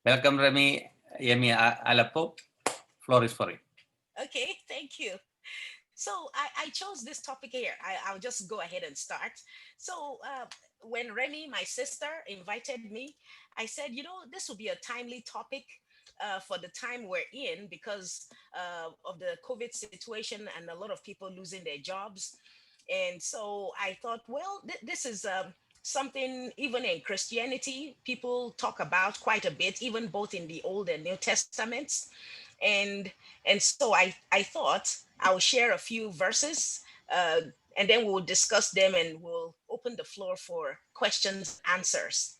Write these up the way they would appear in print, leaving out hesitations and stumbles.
Welcome, Remy. Yemi Alapo. Floor is for you. Okay, thank you. So I chose this topic here. I'll just go ahead and start. So when Remy, my sister, invited me, I said, this will be a timely topic for the time we're in because of the COVID situation and a lot of people losing their jobs. And so I thought, well, this is something even in Christianity, people talk about quite a bit, even both in the Old and New Testaments. And and so I thought I'll share a few verses, uh, and then we'll discuss them and we'll open the floor for questions and answers.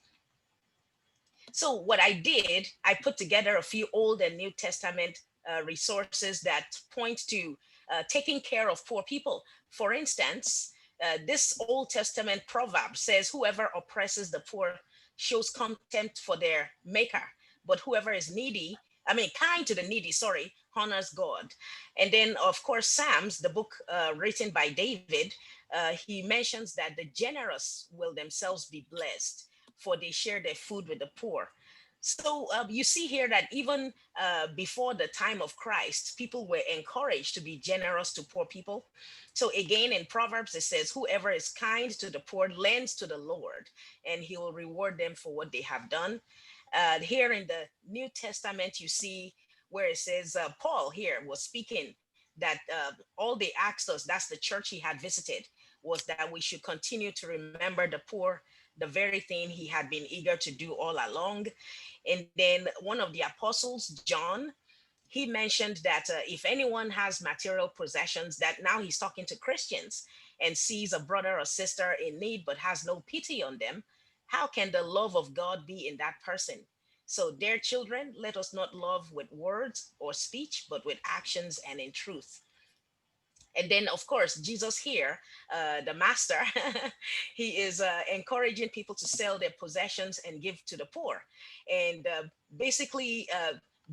So what I did, I put together a few Old and New Testament resources that point to taking care of poor people. For instance, this Old Testament proverb says, "Whoever oppresses the poor shows contempt for their maker, but whoever is needy, I mean, kind to the needy, sorry, honors God." And then, of course, Psalms, the book written by David, he mentions that the generous will themselves be blessed, for they share their food with the poor. So you see here that even before the time of Christ, people were encouraged to be generous to poor people. So again, in Proverbs, it says, "Whoever is kind to the poor lends to the Lord, and he will reward them for what they have done." Here in the New Testament, you see where it says, Paul here was speaking that all they asked us, that's the church he had visited, was that we should continue to remember the poor, the very thing he had been eager to do all along. And then one of the apostles, John, he mentioned that if anyone has material possessions, that now he's talking to Christians, and sees a brother or sister in need but has no pity on them, how can the love of God be in that person? So, dear children, let us not love with words or speech, but with actions and in truth. And then, of course, Jesus here, the master, he is encouraging people to sell their possessions and give to the poor, and basically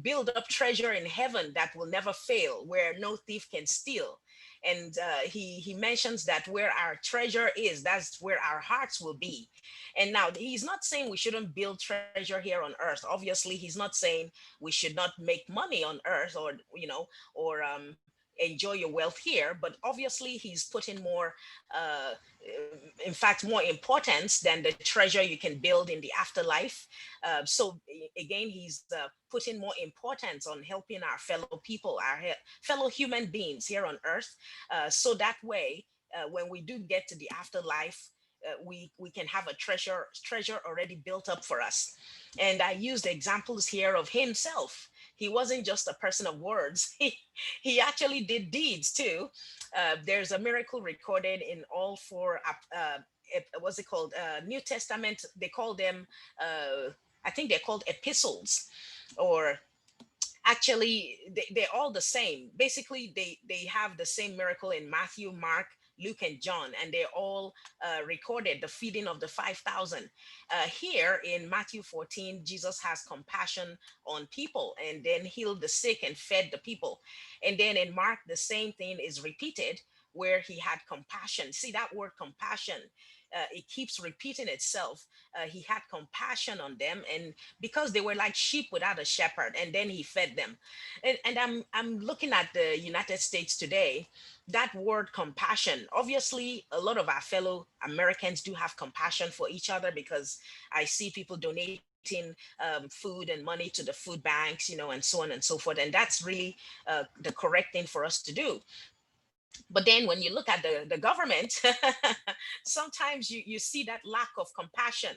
build up treasure in heaven that will never fail, where no thief can steal. And he mentions that where our treasure is, that's where our hearts will be. And now he's not saying we shouldn't build treasure here on earth. Obviously, he's not saying we should not make money on earth, or or enjoy your wealth here, but obviously he's putting more in fact more importance than the treasure you can build in the afterlife. So again, he's putting more importance on helping our fellow people, our fellow human beings here on earth, so that way when we do get to the afterlife, we can have a treasure already built up for us. And I used examples here of himself. He wasn't just a person of words. He actually did deeds too. There's a miracle recorded in all four. What's it called? New Testament. They call them. I think they're called epistles, or actually they're all the same. Basically, they have the same miracle in Matthew, Mark, Luke, and John, and they're all recorded. The feeding of the 5,000. Here in Matthew 14, Jesus has compassion on people and then healed the sick and fed the people. And then in Mark, the same thing is repeated, where he had compassion. See that word compassion, it keeps repeating itself. He had compassion on them, and because they were like sheep without a shepherd, and then he fed them. And I'm looking at the United States today. That word compassion, obviously a lot of our fellow Americans do have compassion for each other, because I see people donating food and money to the food banks, and so on and so forth. And that's really the correct thing for us to do. But then when you look at the government, sometimes you see that lack of compassion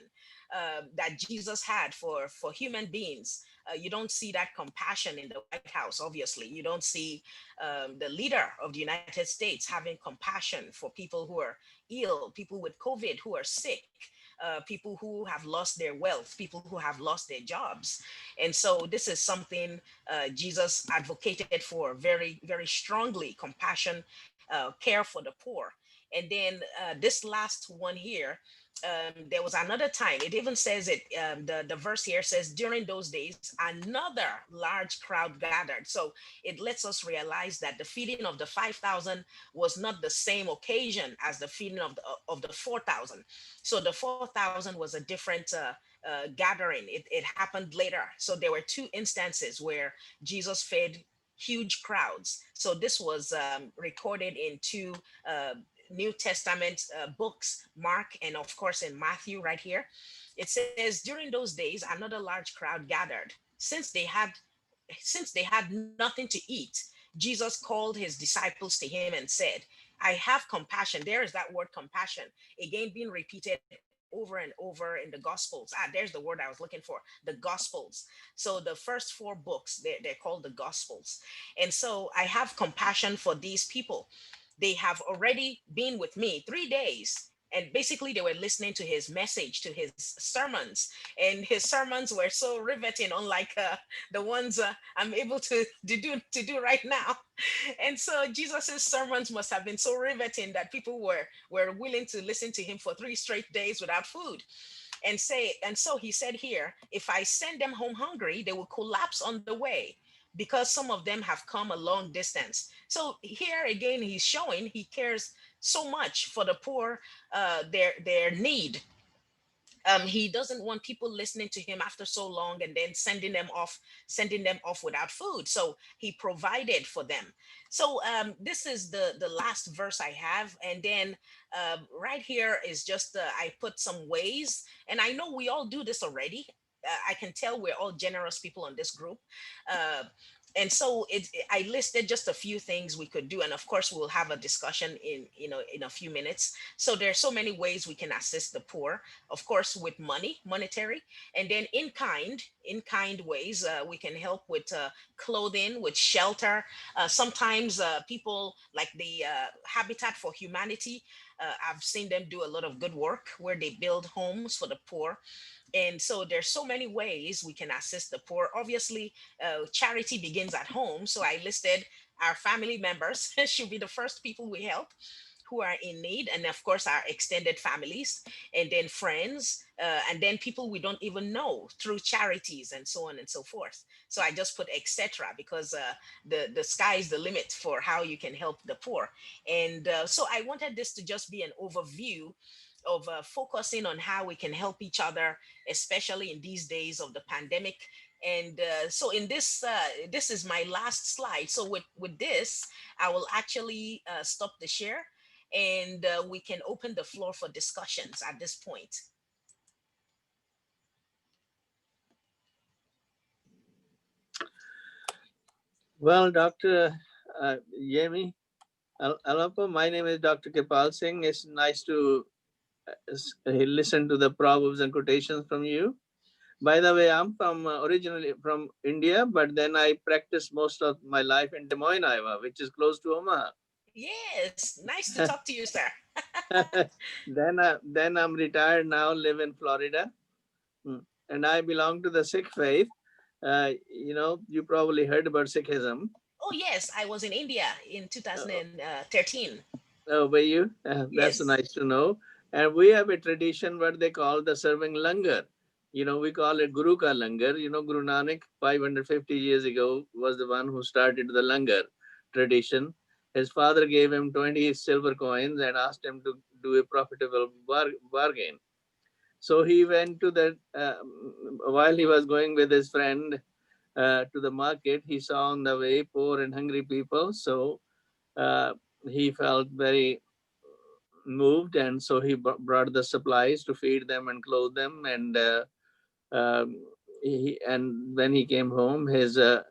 that Jesus had for human beings. You don't see that compassion in the White House. Obviously, you don't see the leader of the United States having compassion for people who are ill, people with COVID who are sick, people who have lost their wealth, people who have lost their jobs. And so this is something Jesus advocated for very, very strongly: compassion, care for the poor. And then this last one here, there was another time. It even says it. The verse here says, during those days, another large crowd gathered. So it lets us realize that the feeding of the 5,000 was not the same occasion as the feeding of the 4,000. So the 4,000 was a different gathering. It happened later. So there were two instances where Jesus fed huge crowds. So this was recorded in two New Testament books, Mark and of course in Matthew right here. It says, during those days another large crowd gathered. Since they had nothing to eat, Jesus called his disciples to him and said, I have compassion. There is that word compassion again being repeated over and over in the Gospels. There's the word I was looking for, the Gospels. So the first four books, they're called the Gospels. And so I have compassion for these people. They have already been with me 3 days. And basically, they were listening to his message, to his sermons. And his sermons were so riveting, unlike the ones I'm able to do right now. And so Jesus's sermons must have been so riveting that people were willing to listen to him for 3 straight days without food. And so he said here, if I send them home hungry, they will collapse on the way, because some of them have come a long distance. So here again, he's showing he cares so much for the poor, their need. He doesn't want people listening to him after so long and then sending them off without food. So he provided for them. So this is the last verse I have. And then right here is just I put some ways, and I know we all do this already. I can tell we're all generous people on this group. uh, and so I listed just a few things we could do, and of course we'll have a discussion in a few minutes. So there's so many ways we can assist the poor. Of course, with money, monetary, and then in kind ways, we can help with clothing, with shelter. Sometimes people like the Habitat for Humanity, I've seen them do a lot of good work where they build homes for the poor. And so there's so many ways we can assist the poor. Obviously, charity begins at home. So I listed our family members should be the first people we help who are in need, and of course our extended families, and then friends, and then people we don't even know through charities, and so on and so forth. So I just put etc. because the sky is the limit for how you can help the poor. And so I wanted this to just be an overview of focusing on how we can help each other, especially in these days of the pandemic. And so in this is my last slide. So with this, I will actually stop the share, and we can open the floor for discussions at this point. Well, Dr. Yemi Alapo, my name is Dr. Kipal Singh. It's nice to listen to the proverbs and quotations from you. By the way, I'm from originally from India, but then I practiced most of my life in Des Moines, Iowa, which is close to Omaha. Yes, nice to talk to you, sir. Then I'm retired now, live in Florida. And I belong to the Sikh faith. You probably heard about Sikhism. Oh yes, I was in India in Uh, 2013. were you? That's Yes. nice to know. And we have a tradition what they call the serving langar. We call it Guru Ka Langar. Guru Nanak 550 years ago was the one who started the langar tradition. His father gave him 20 silver coins and asked him to do a profitable bargain. So he went to the, while he was going with his friend to the market, he saw on the way poor and hungry people. So uh, he felt very moved, and so he brought the supplies to feed them and clothe them. And um, when he came home, his uh,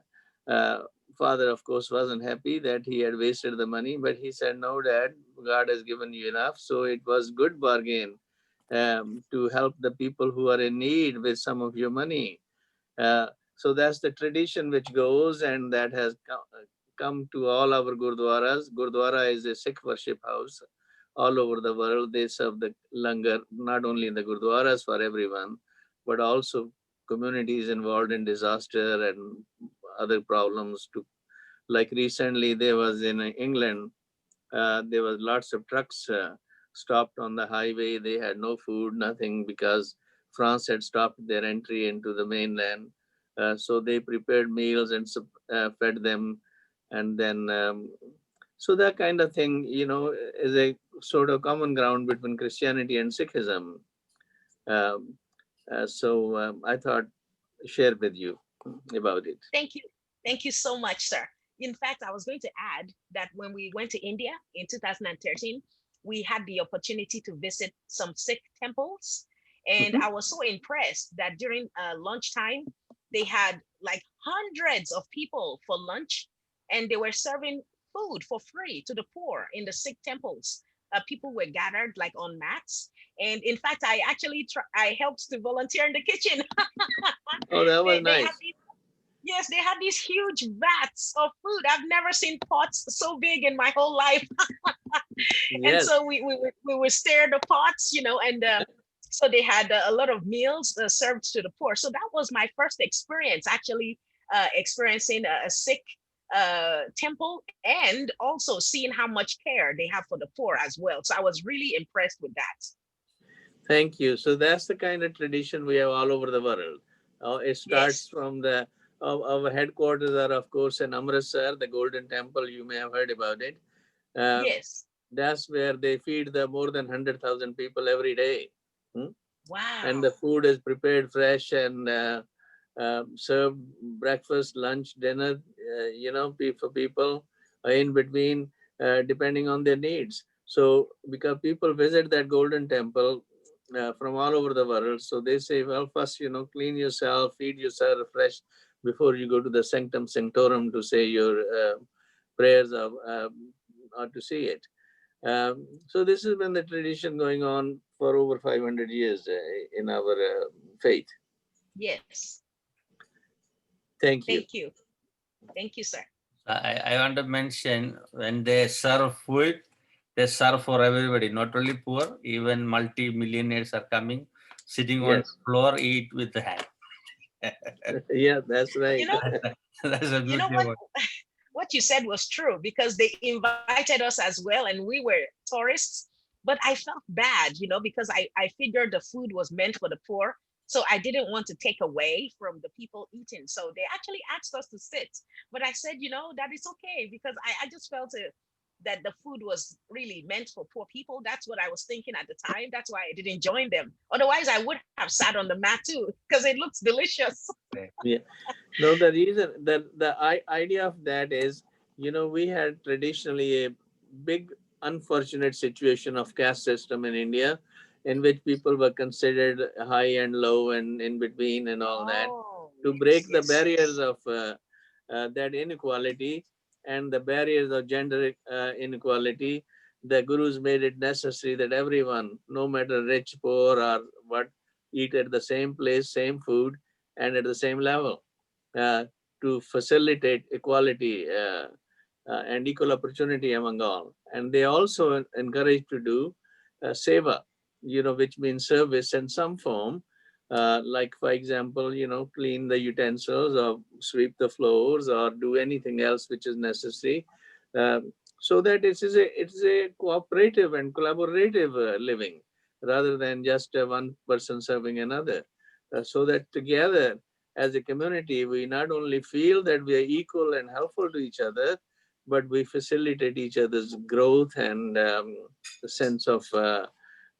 father, of course, wasn't happy that he had wasted the money, but he said, "No, Dad, God has given you enough." So it was good bargain to help the people who are in need with some of your money. So that's the tradition which goes, and that has come to all our gurdwaras. Gurdwara is a Sikh worship house. All over the world, they serve the langar, not only in the gurdwaras for everyone, but also communities involved in disaster and other problems. Like recently, there was in England, there was lots of trucks stopped on the highway. They had no food, nothing, because France had stopped their entry into the mainland. So they prepared meals and fed them. And then, so that kind of thing, is a sort of common ground between Christianity and Sikhism. Um, I thought share with you about it. Thank you. Thank you so much, sir. In fact, I was going to add that when we went to India in 2013, we had the opportunity to visit some Sikh temples. And Mhm. I was so impressed that during lunchtime, they had like hundreds of people for lunch, and they were serving food for free to the poor in the Sikh temples. People were gathered like on mats. And in fact, I actually I helped to volunteer in the kitchen. Oh, that was They had nice. these, yes, they had these huge vats of food. I've never seen pots so big in my whole life. And Yes. so we would stir the pots, and so they had a lot of meals served to the poor. So that was my first experience, actually experiencing a Sikh temple, and also seeing how much care they have for the poor as well. So I was really impressed with that. Thank you. So that's the kind of tradition we have all over the world. It starts Yes, from our headquarters are, of course, in Amritsar, the Golden Temple. You may have heard about it. Uh, yes. that's where they feed the more than 100,000 people every day. Hmm? And the Wow. food is prepared fresh and served breakfast, lunch, dinner, for people in between, depending on their needs. So, because people visit that Golden Temple from all over the world, so they say, well, first, clean yourself, feed yourself fresh before you go to the Sanctum Sanctorum to say your prayers or to see it. So this has been the tradition going on for over 500 years in our faith. Yes. Thank you. Thank you. Thank you, sir. I want to mention when they serve food, they serve for everybody, not only poor, even multi-millionaires are coming, sitting on Yes. the floor, eat with the hand. Yeah, that's You right. know, That's a you know beauty what? about What you said was true, because they invited us as well, and we were tourists. But I felt bad, because I figured the food was meant for the poor. So I didn't want to take away from the people eating. So they actually asked us to sit. But I said, that is okay, because I just felt that the food was really meant for poor people. That's what I was thinking at the time. That's why I didn't join them. Otherwise, I would have sat on the mat too, because it looks delicious. it. Yeah. No, the reason that idea of that is, we had traditionally a big unfortunate situation of caste system in India, in which people were considered high and low and in between and all that. Oh, To yes, break the yes, barriers yes. of that inequality and the barriers of gender inequality, the gurus made it necessary that everyone, no matter rich, poor, or what, eat at the same place, same food, and at the same level uh, to facilitate equality and equal opportunity among all. And they also encourage to do seva, which means service in some form, like for example, clean the utensils or sweep the floors or do anything else which is necessary. So that it's a cooperative and collaborative living rather than just one person serving another. So that together as a community, we not only feel that we are equal and helpful to each other, but we facilitate each other's growth and the sense of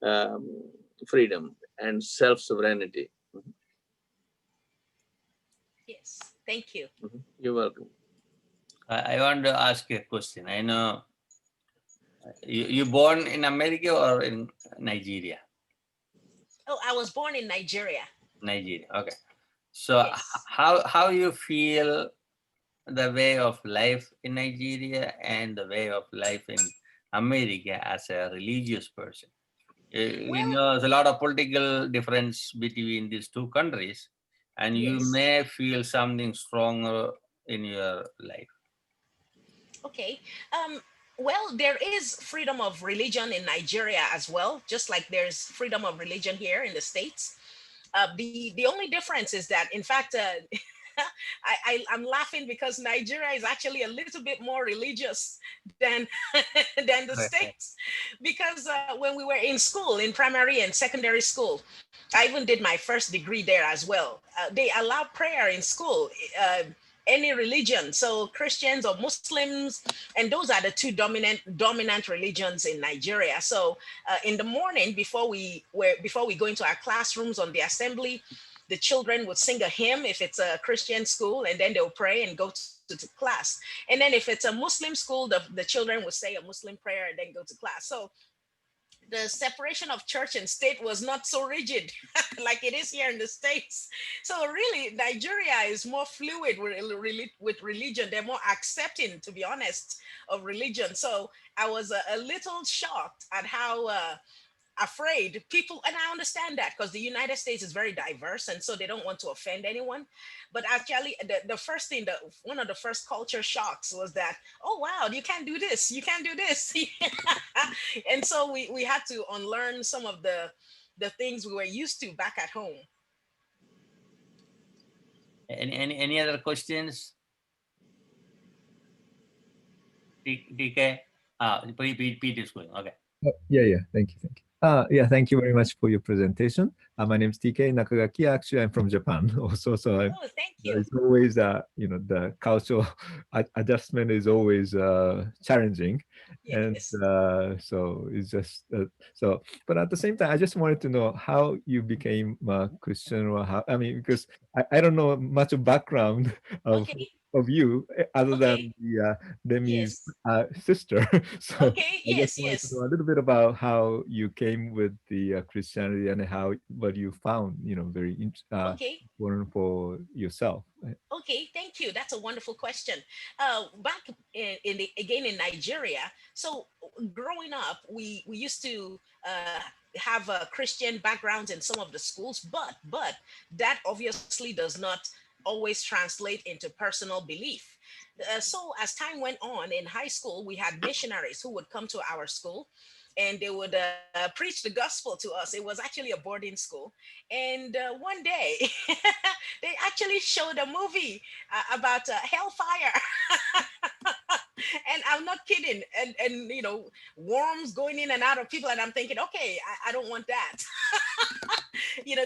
um, freedom and self-sovereignty. Yes. Thank you. You're welcome. I want to ask you a question. I know you born in America or in Nigeria? Oh, I was born in Nigeria. Nigeria. Okay. So Yes. how you feel the way of life in Nigeria and the way of life in America as a religious person? You Well, know, there's a lot of political difference between these two countries, and you yes. may feel something stronger in your life. Okay. Well, there is freedom of religion in Nigeria as well, just like there's freedom of religion here in the States. The only difference is that, in fact, I'm laughing because Nigeria is actually a little bit more religious than than the Correct. States. Because when we were in school, in primary and secondary school, I even did my first degree there as well. They allow prayer in school. Any religion, so Christians or Muslims, and those are the two dominant religions in Nigeria. So in the morning, before we go into our classrooms on the assembly, the children would sing a hymn if it's a Christian school, and then they'll pray and go to class. And then if it's a Muslim school, the children would say a Muslim prayer and then go to class. So the separation of church and state was not so rigid like it is here in the States. So really, Nigeria is more fluid with religion. They're more accepting, to be honest, of religion. So I was a little shocked at how afraid people, and I understand that because the United States is very diverse, and so they don't want to offend anyone. But actually, the first thing, one of the first culture shocks was that, oh wow, you can't do this, you can't do this. And so we had to unlearn some of the things we were used to back at home. Any other questions? DK? Pete is going. Okay. Yeah. Thank you. Yeah, thank you very much for your presentation. My name is TK Nakagaki. Actually, I'm from Japan also. So Oh, thank you. it's always, the cultural adjustment is always challenging. And Yes. so it's just, but at the same time, I just wanted to know how you became a Christian, or how, I mean, because I don't know much of background of Okay. of you other Okay. than the Demi's Yes. sister. So Okay. I just Yes. wanted to Yes. know a little bit about how you came with the Christianity, and how what you found, very Okay. important for yourself. Okay, thank you. That's a wonderful question. Back again in Nigeria, so growing up, we used to have a Christian backgrounds in some of the schools, but that obviously does not always translate into personal belief. So as time went on in high school, we had missionaries who would come to our school, and they would preach the gospel to us. It was actually a boarding school, and one day they actually showed a movie about hellfire. And I'm not kidding. And worms going in and out of people, and I'm thinking, okay, I don't want that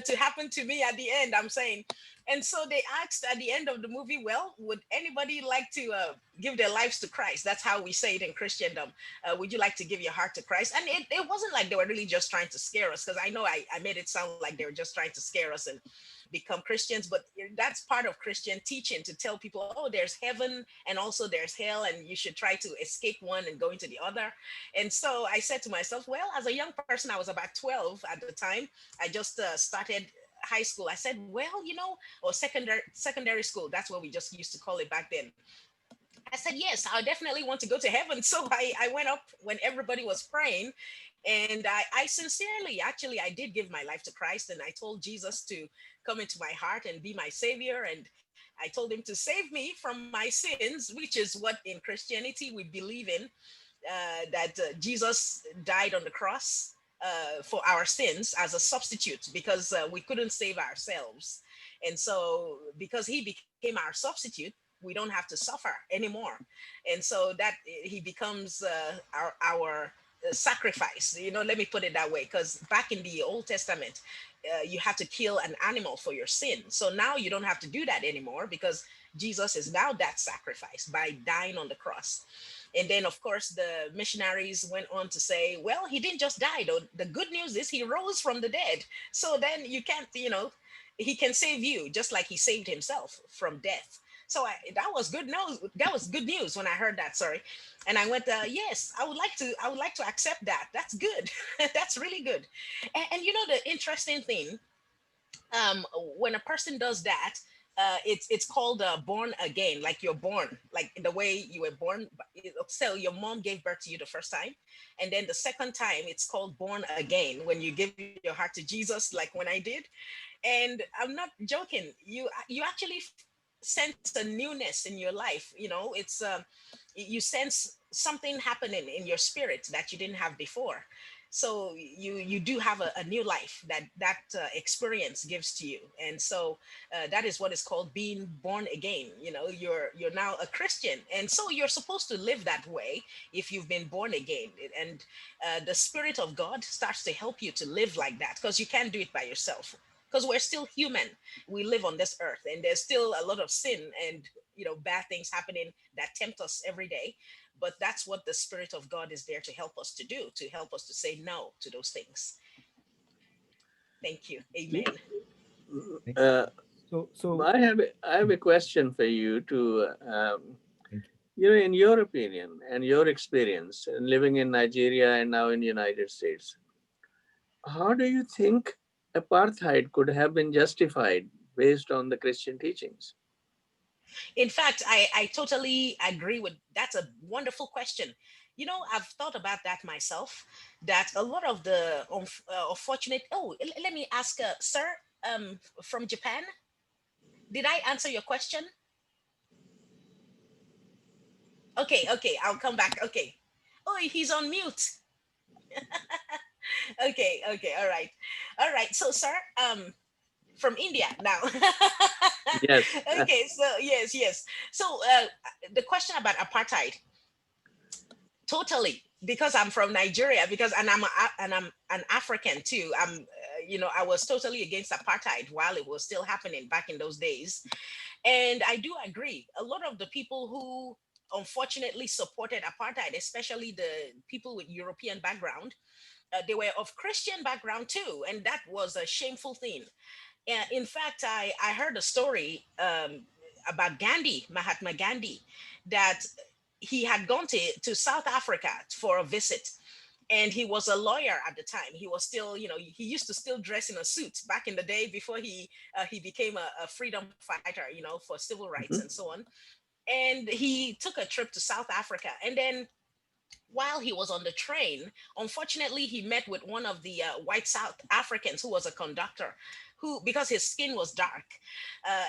to happen to me at the end, I'm saying. And so they asked at the end of the movie, well, would anybody like to give their lives to Christ? That's how we say it in Christendom. Would you like to give your heart to Christ? And it wasn't like they were really just trying to scare us, because I know I made it sound like they were just trying to scare us and become Christians. But that's part of Christian teaching, to tell people, oh, there's heaven and also there's hell, and you should try to escape one and go into the other. And so I said to myself, well, as a young person, I was about 12 at the time. I just started high school. I said, well, or secondary school. That's what we just used to call it back then. I said, yes, I definitely want to go to heaven. So I went up when everybody was praying. And I sincerely, actually, I did give my life to Christ. And I told Jesus to come into my heart and be my savior. And I told him to save me from my sins, which is what in Christianity we believe in, that Jesus died on the cross for our sins as a substitute, because we couldn't save ourselves. And so, because he became our substitute, we don't have to suffer anymore. And so that he becomes our sacrifice. Let me put it that way, because back in the Old Testament, you had to kill an animal for your sin. So now you don't have to do that anymore, because Jesus is now that sacrifice by dying on the cross. And then, of course, the missionaries went on to say, well, he didn't just die, though. The good news is he rose from the dead. So then you can't, he can save you just like he saved himself from death. So that was good news. That was good news when I heard that. Sorry, and I went, yes, I would like to. I would like to accept that. That's good. That's really good. And the interesting thing, when a person does that, it's called born again. Like you're born, like the way you were born. So your mom gave birth to you the first time, and then the second time it's called born again, when you give your heart to Jesus, like when I did. And I'm not joking. You actually sense a newness in your life. You sense something happening in your spirit that you didn't have before. So you do have a new life that experience gives to you. And so that is what is called being born again. You're now a Christian, and so you're supposed to live that way if you've been born again. And the Spirit of God starts to help you to live like that, because you can't do it by yourself, because we're still human. We live on this earth, and there's still a lot of sin and bad things happening that tempt us every day. But that's what the Spirit of God is there to help us to do, to help us to say no to those things. Thank you. Yeah. Amen. Thank Uh, so I have a question for you to, thank you. in your opinion and your experience living in Nigeria and now in the United States, how do you think apartheid could have been justified based on the Christian teachings? In fact, I totally agree with that's a wonderful question. I've thought about that myself, that a lot of the unfortunate. Oh, let me ask, sir, from Japan, did I answer your question? Okay, okay, I'll come back. Okay. Oh, he's on mute. Okay, okay, all right. All right. So, sir, from India now. Yes. Okay, so yes, yes. So the question about apartheid, totally, because I'm from Nigeria, because and I'm an African too. I was totally against apartheid while it was still happening back in those days. And I do agree. A lot of the people who unfortunately supported apartheid, especially the people with European background, they were of Christian background too, and that was a shameful thing. In fact, I heard a story about Gandhi, Mahatma Gandhi, that he had gone to South Africa for a visit. And he was a lawyer at the time. He was still, he used to still dress in a suit back in the day before he became a freedom fighter, for civil rights and Mhm. so on. And he took a trip to South Africa. And then while he was on the train, unfortunately, he met with one of the white South Africans who was a conductor, who, because his skin was dark,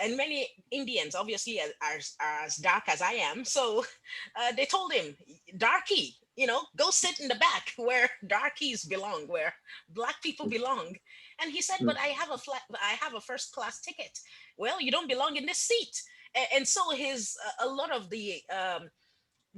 and many Indians obviously are as dark as I am. So they told him, darky, go sit in the back where darkies belong, where black people belong. And he said, but I have a first class ticket. Well, you don't belong in this seat. And so a lot of the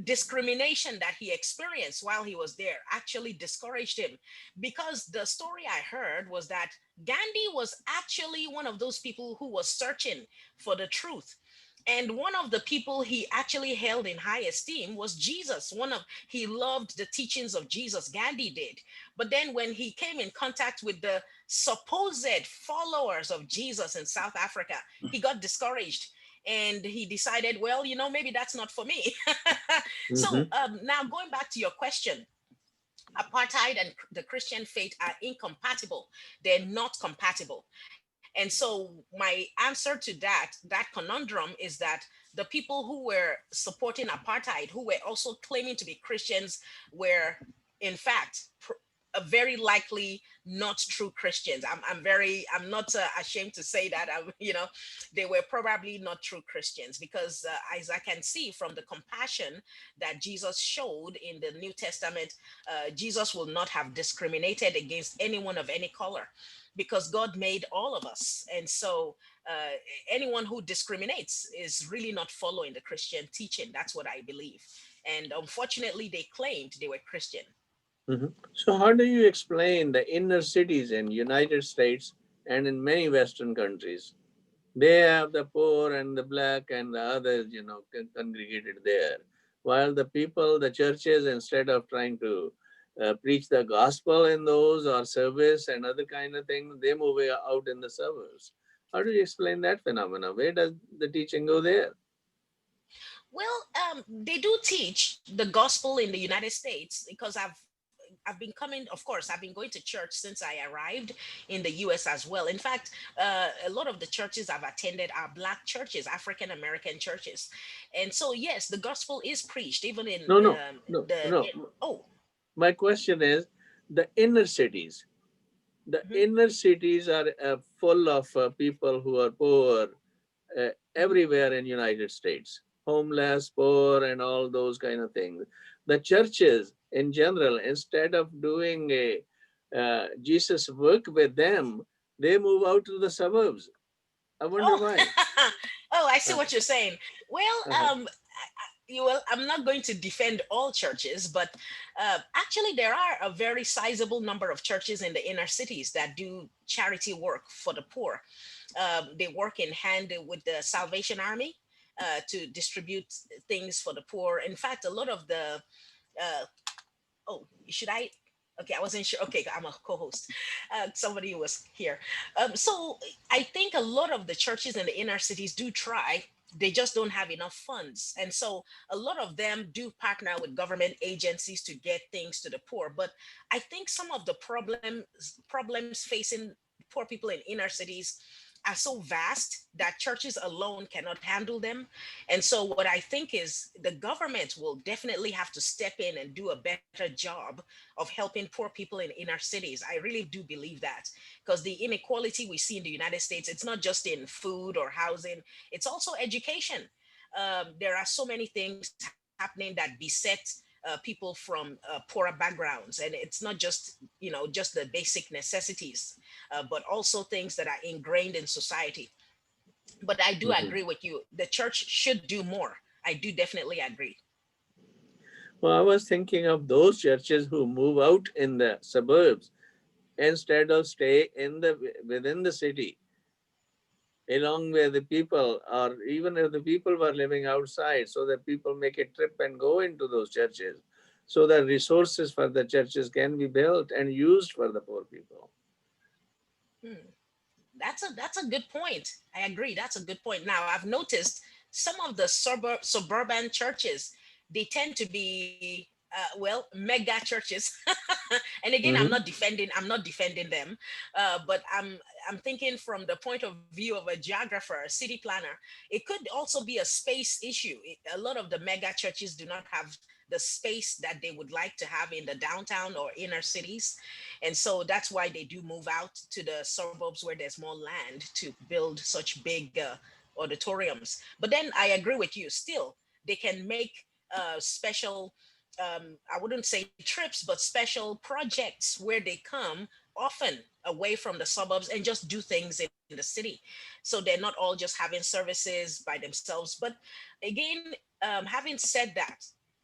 discrimination that he experienced while he was there actually discouraged him, because the story I heard was that Gandhi was actually one of those people who was searching for the truth. And one of the people he actually held in high esteem was Jesus. He loved the teachings of Jesus, Gandhi did. But then when he came in contact with the supposed followers of Jesus in South Africa, he got discouraged, and he decided, well, maybe that's not for me. So Mhm. now going back to your question, apartheid and the Christian faith are incompatible. They're not compatible. And so my answer to that conundrum is that the people who were supporting apartheid, who were also claiming to be Christians, were in fact very likely not true Christians. I'm not ashamed to say that. They were probably not true Christians, because as I can see from the compassion that Jesus showed in the New Testament, Jesus will not have discriminated against anyone of any color, because God made all of us. And so uh, anyone who discriminates is really not following the Christian teaching. That's what I believe. And unfortunately, they claimed they were Christian. Mhm. So how do you explain the inner cities in United States and in many Western countries? They have the poor and the black and the others, congregated there. While the people, the churches, instead of trying to preach the gospel in those or service and other kind of things, they move out in the suburbs. How do you explain that phenomena? Where does the teaching go there? Well, they do teach the gospel in the United States, because I've been coming. Of course, I've been going to church since I arrived in the U.S. as well. In fact, a lot of the churches I've attended are Black churches, African American churches, and so yes, the gospel is preached even in No, no, no, the. no. Oh, My question is the inner cities. The mhm, inner cities are full of people who are poor mhm. everywhere in United States, homeless, poor, and all those kind of things. The churches in general, instead of doing a Jesus work with them, they move out to the suburbs. I wonder Oh, why. oh, I see Uh, what you're saying. Well, uh-huh. you will. I'm not going to defend all churches, but actually, there are a very sizable number of churches in the inner cities that do charity work for the poor. They work in hand with the Salvation Army to distribute things for the poor. In fact, a lot of the uh, oh, should I? Okay, I wasn't sure. Okay, I'm a co-host. Somebody was here. So I think a lot of the churches in the inner cities do try. They just don't have enough funds, and so a lot of them do partner with government agencies to get things to the poor. But I think some of the problems facing poor people in inner cities are so vast that churches alone cannot handle them. And so, what I think is the government will definitely have to step in and do a better job of helping poor people in inner cities. I really do believe that because the inequality we see in the United States, it's not just in food or housing, it's also education. There are so many things happening that beset people from poorer backgrounds, and it's not just just the basic necessities, but also things that are ingrained in society. But I do Mhm. agree with you. The church should do more. I do definitely agree. Well, I was thinking of those churches who move out in the suburbs instead of stay in the within the city, along with the people, or even if the people were living outside, so that people make a trip and go into those churches, so that resources for the churches can be built and used for the poor people. Hmm. That's a good point. I agree. That's a good point. Now I've noticed some of the suburban churches, they tend to be well, mega churches. And again, Mhm. I'm not defending them, but I'm thinking from the point of view of a geographer, a city planner. It could also be a space issue. A lot of the mega churches do not have the space that they would like to have in the downtown or inner cities, and so that's why they do move out to the suburbs where there's more land to build such big auditoriums. But then I agree with you. Still, they can make special, I wouldn't say trips, but special projects where they come often away from the suburbs and just do things in the city. So they're not all just having services by themselves. But again, having said that,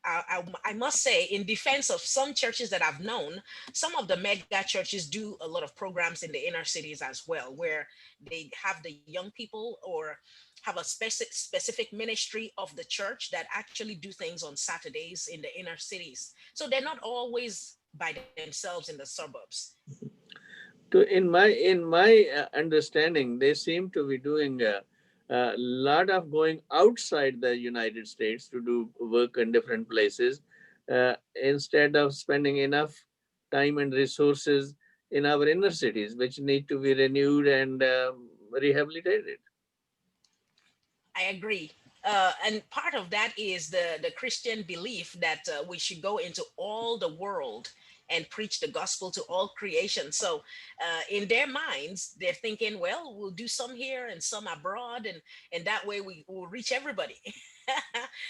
I must say, in defense of some churches that I've known, some of the mega churches do a lot of programs in the inner cities as well, where they have the young people or have a specific ministry of the church that actually do things on Saturdays in the inner cities. So they're not always by themselves in the suburbs. In my understanding, they seem to be doing a lot of going outside the United States to do work in different places, instead of spending enough time and resources in our inner cities, which need to be renewed and rehabilitated. I agree. And part of that is the Christian belief that we should go into all the world and preach the gospel to all creation. So, in their minds, they're thinking, well, we'll do some here and some abroad, and that way we will reach everybody.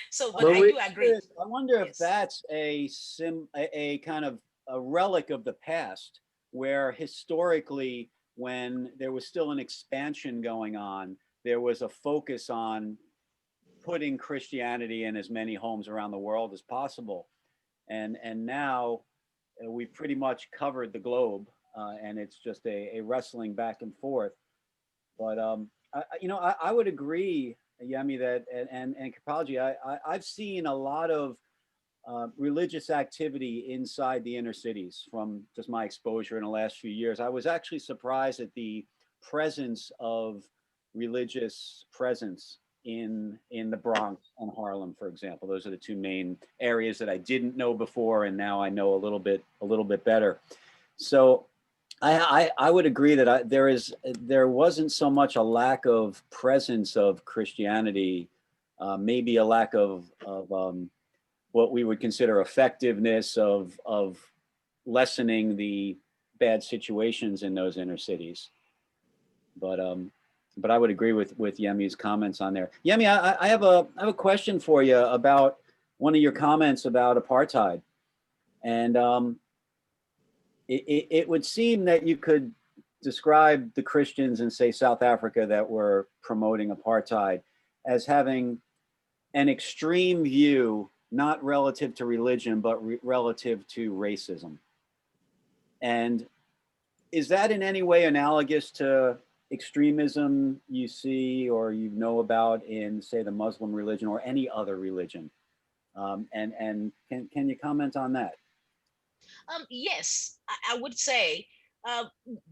So, but But I we, do agree. I wonder if Yes. that's a kind of a relic of the past, where historically, when there was still an expansion going on, there was a focus on putting Christianity in as many homes around the world as possible, and now we pretty much covered the globe, and it's just a wrestling back and forth. But I would agree, Yemi, that and Kapalji, I've seen a lot of religious activity inside the inner cities from just my exposure in the last few years. I was actually surprised at the presence of religious presence in the Bronx and Harlem, for example. Those are the two main areas that I didn't know before, and now I know a little bit better. So I would agree that there wasn't so much a lack of presence of Christianity, maybe a lack of what we would consider effectiveness of lessening the bad situations in those inner cities. But but I would agree with Yemi's comments on there. Yemi, I have a question for you about one of your comments about apartheid, and it would seem that you could describe the Christians in, say, South Africa that were promoting apartheid as having an extreme view, not relative to religion, but relative to racism. And is that in any way analogous to extremism you see or you know about in, say, the Muslim religion or any other religion? And can you comment on that? Yes, I would say, uh,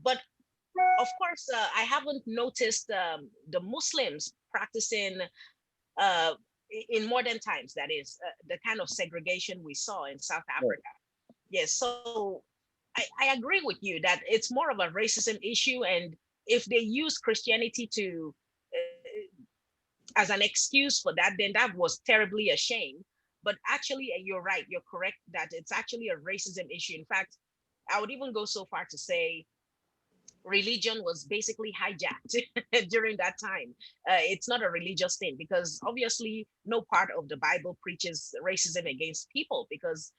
but of course, I haven't noticed the Muslims practicing uh, in modern times. That is the kind of segregation we saw in South Right. Africa. Yes, so I agree with you that it's more of a racism issue, and if they use Christianity to as an excuse for that, then that was terribly a shame. But actually, you're right, you're correct that it's actually a racism issue. In fact, I would even go so far to say religion was basically hijacked during that time. It's not a religious thing because obviously no part of the Bible preaches racism against people because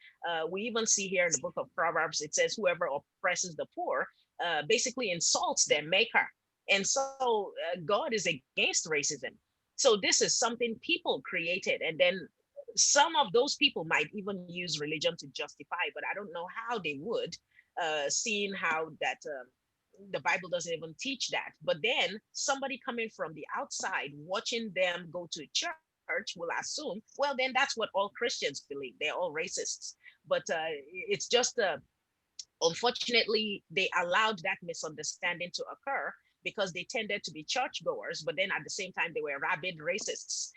we even see here in the book of Proverbs, it says whoever oppresses the poor basically insults their maker. And so God is against racism. So this is something people created. And then some of those people might even use religion to justify, but I don't know how they would, seeing how that the Bible doesn't even teach that. But then somebody coming from the outside watching them go to church will assume, well, then that's what all Christians believe. They're all racists. But it's just unfortunately they allowed that misunderstanding to occur because they tended to be churchgoers, but then at the same time they were rabid racists.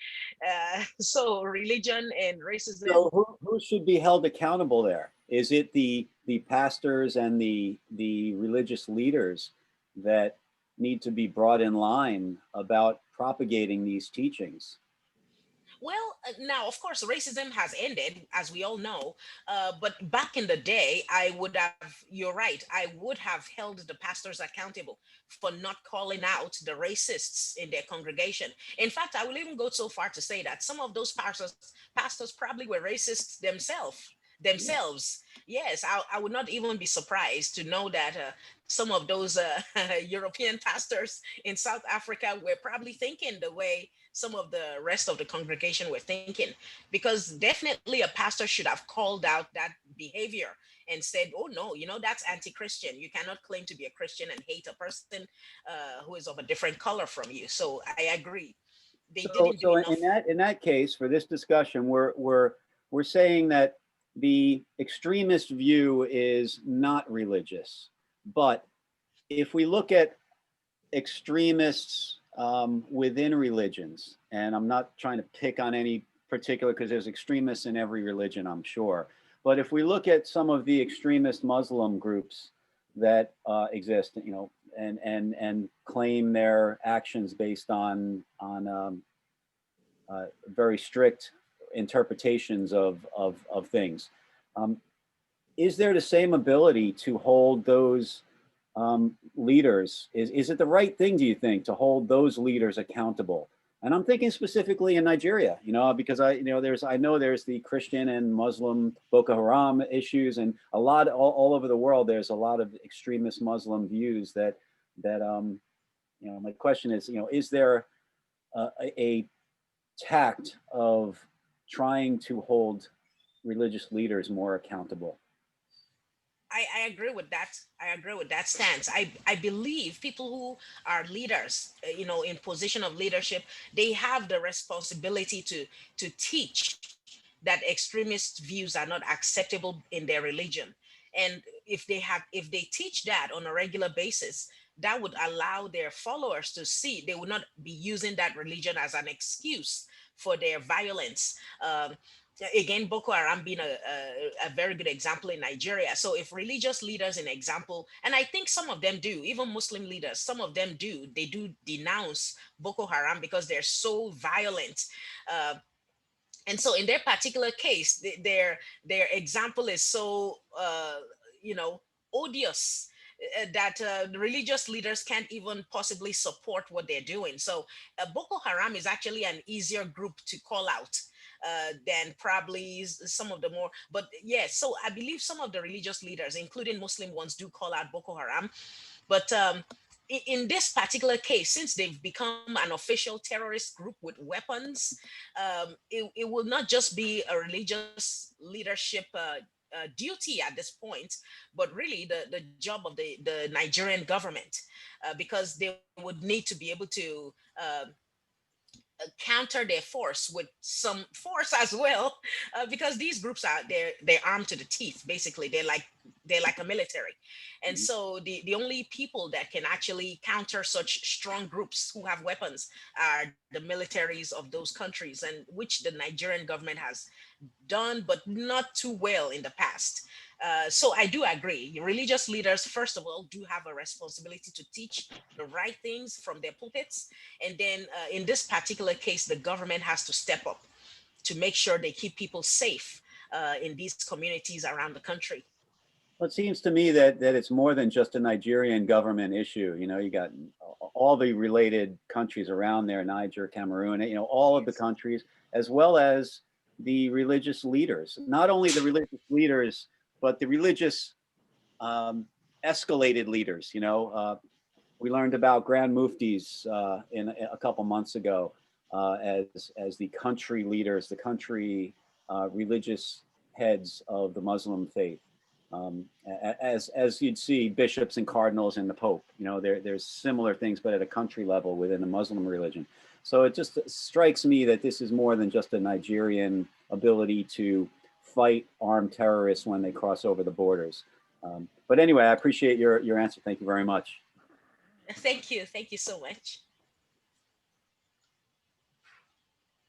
So religion and racism. So who should be held accountable there? Is it the pastors and the religious leaders that need to be brought in line about propagating these teachings? Well, now, of course, racism has ended, as we all know. But back in the day, I would have, you're right, I would have held the pastors accountable for not calling out the racists in their congregation. In fact, I will even go so far to say that some of those pastors probably were racists themselves. Yeah. Themselves, yes, I would not even be surprised to know that some of those European pastors in South Africa were probably thinking the way some of the rest of the congregation were thinking, because definitely a pastor should have called out that behavior and said, oh no, that's anti-Christian. You cannot claim to be a Christian and hate a person who is of a different color from you. So I agree, they So didn't do so enough. in that case, for this discussion, we're saying that the extremist view is not religious, but if we look at extremists within religions, and I'm not trying to pick on any particular because there's extremists in every religion, I'm sure. But if we look at some of the extremist Muslim groups that exist, and claim their actions based on very strict interpretations of things, um, is there the same ability to hold those leaders? Is it the right thing, do you think, to hold those leaders accountable? And I'm thinking specifically in Nigeria, because I know there's the Christian and Muslim Boko Haram issues, and all over the world, there's a lot of extremist Muslim views that my question is there a tact of trying to hold religious leaders more accountable? I agree with that. I agree with that stance. I believe people who are leaders, in position of leadership, they have the responsibility to teach that extremist views are not acceptable in their religion. And if they teach that on a regular basis, that would allow their followers to see they would not be using that religion as an excuse for their violence. Again, Boko Haram being a very good example in Nigeria. So if religious leaders, in example, and I think some of them do, even Muslim leaders, some of them do, they do denounce Boko Haram because they're so violent. Uh, and so in their particular case, their example is so, you know, odious that the religious leaders can't even possibly support what they're doing. So Boko Haram is actually an easier group to call out than probably some of the more. But yes, so I believe some of the religious leaders, including Muslim ones, do call out Boko Haram. But in this particular case, since they've become an official terrorist group with weapons, it will not just be a religious leadership duty at this point, but really the job of the Nigerian government, because they would need to be able to counter their force with some force as well, because these groups are they're armed to the teeth. Basically, they're like a military, and Mhm. so the only people that can actually counter such strong groups who have weapons are the militaries of those countries, and which the Nigerian government has done, but not too well in the past. So I do agree. Religious leaders, first of all, do have a responsibility to teach the right things from their pulpits, and then in this particular case, the government has to step up to make sure they keep people safe in these communities around the country. Well, it seems to me that it's more than just a Nigerian government issue. You know, you got all the related countries around there, Niger, Cameroon, you know, all of the Yes. countries, as well as the religious leaders. Not only the religious leaders, but the religious um, escalated leaders. You know, we learned about Grand Muftis in a couple months ago as the country leaders, the country religious heads of the Muslim faith. As you'd see bishops and cardinals and the Pope, you know, there's similar things, but at a country level within the Muslim religion. So it just strikes me that this is more than just a Nigerian ability to fight armed terrorists when they cross over the borders. But anyway, I appreciate your answer. Thank you very much. Thank you so much.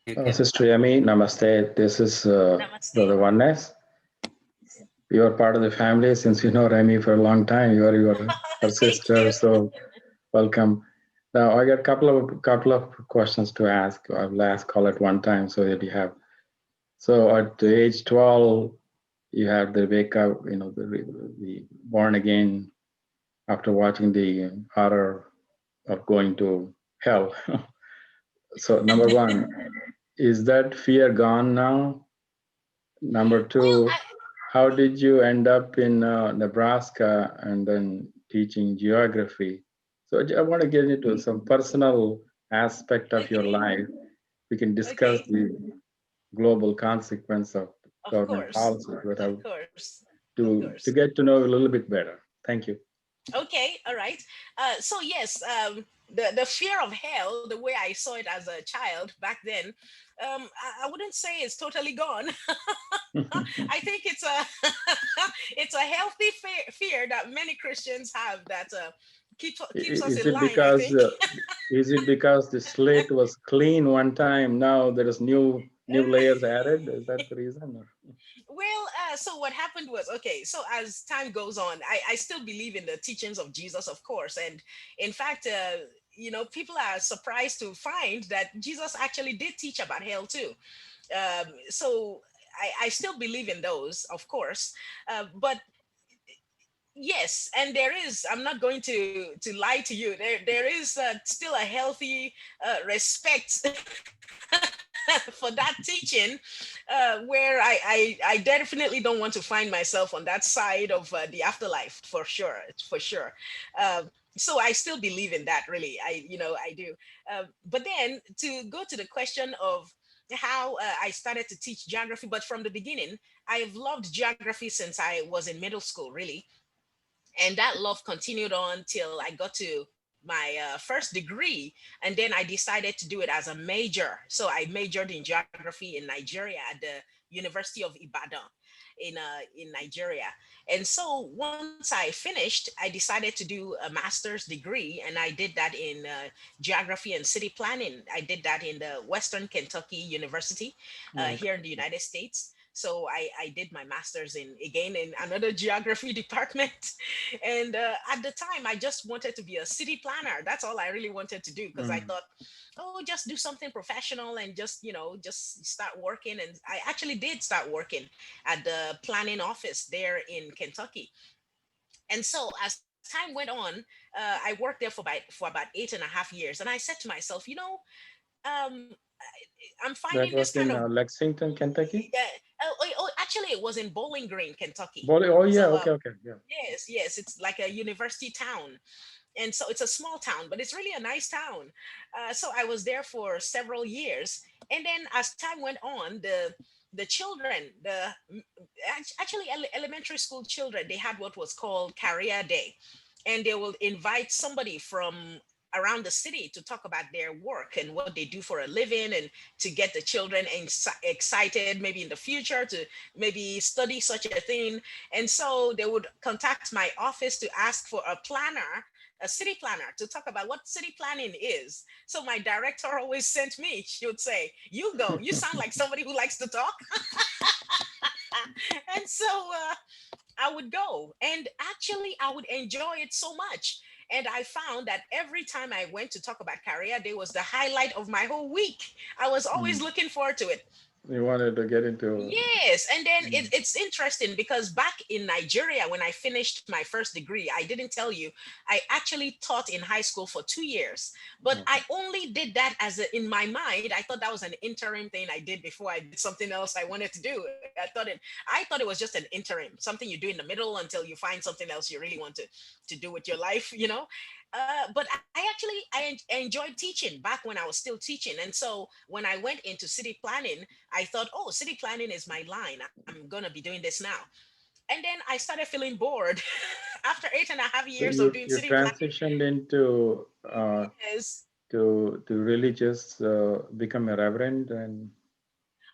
You can. Sister Yemi, namaste. This is Namaste. Brother Oneness. You are part of the family since you know Remy for a long time. You are her Thank sister, you. so welcome. Now I got a couple of questions to ask. I will ask all at one time so that you have. So at the age 12, you had the wake up, you know, the born again after watching the horror of going to hell. So number one, is that fear gone now? Number Well, two, how did you end up in Nebraska and then teaching geography? So I want to get into some personal aspect of your okay, life. We can discuss okay, the global consequence of of government course, policies, but of course, of to course. get to know a little bit better. Thank you. Okay, all right. So yes, the fear of hell, the way I saw it as a child back then, I wouldn't say it's totally gone. I think it's a it's a healthy fear that many Christians have that keeps us Is in it line, I because think. the slate was clean one time? Now there is new layers added. Is that the reason? Or? Well, so what happened was, okay, so as time goes on, I still believe in the teachings of Jesus, of course. And in fact, people are surprised to find that Jesus actually did teach about hell too. So I still believe in those, of course. But yes, and there is, I'm not going to lie to you, there is still a healthy respect for that teaching, where I definitely don't want to find myself on that side of the afterlife, for sure. So I still believe in that, really. I do. But then to go to the question of how I started to teach geography, but from the beginning, I have loved geography since I was in middle school, really. And that love continued on till I got to my first degree, and then I decided to do it as a major. So I majored in geography in Nigeria at the University of Ibadan in Nigeria. And so once I finished, I decided to do a master's degree, and I did that in geography and city planning. I did that in the Western Kentucky University Okay. here in the United States. So I did my master's in, again, in another geography department. And at the time, I just wanted to be a city planner. That's all I really wanted to do, because I Mm. thought, oh, just do something professional and just start working. And I actually did start working at the planning office there in Kentucky. And so as time time went on, I worked there for about 8.5 years, and I said to myself, um, I'm finding That this was kind in of Lexington, Kentucky. actually, it was in Bowling Green, Kentucky. Oh yeah, So okay, okay, yeah. yes, it's like a university town, and so it's a small town, but it's really a nice town. So I was there for several years, and then as time went on, the children, actually elementary school children, they had what was called career day, and they will invite somebody from around the city to talk about their work and what they do for a living, and to get the children excited maybe in the future to maybe study such a thing. And so they would contact my office to ask for a planner, a city planner, to talk about what city planning is. So my director always sent me. She would say, "You go. You sound like somebody who likes to talk." And so I would go, and actually I would enjoy it so much. And I found that every time I went to talk about career day was the highlight of my whole week. I was always Mm. looking forward to it. You wanted to get into. Yes, and then Mm. it's interesting because back in Nigeria, when I finished my first degree, I didn't tell you, I actually taught in high school for 2 years. But Okay. I only did that in my mind. I thought that was an interim thing I did before I did something else I wanted to do. I thought it was just an interim, something you do in the middle until you find something else you really want to do with your life. But I enjoyed teaching back when I was still teaching. And so when I went into city planning, I thought, oh, city planning is my line. I'm going to be doing this now. And then I started feeling bored after 8.5 years So of doing you city planning. transitioned into Yes. to religious, become a reverend and.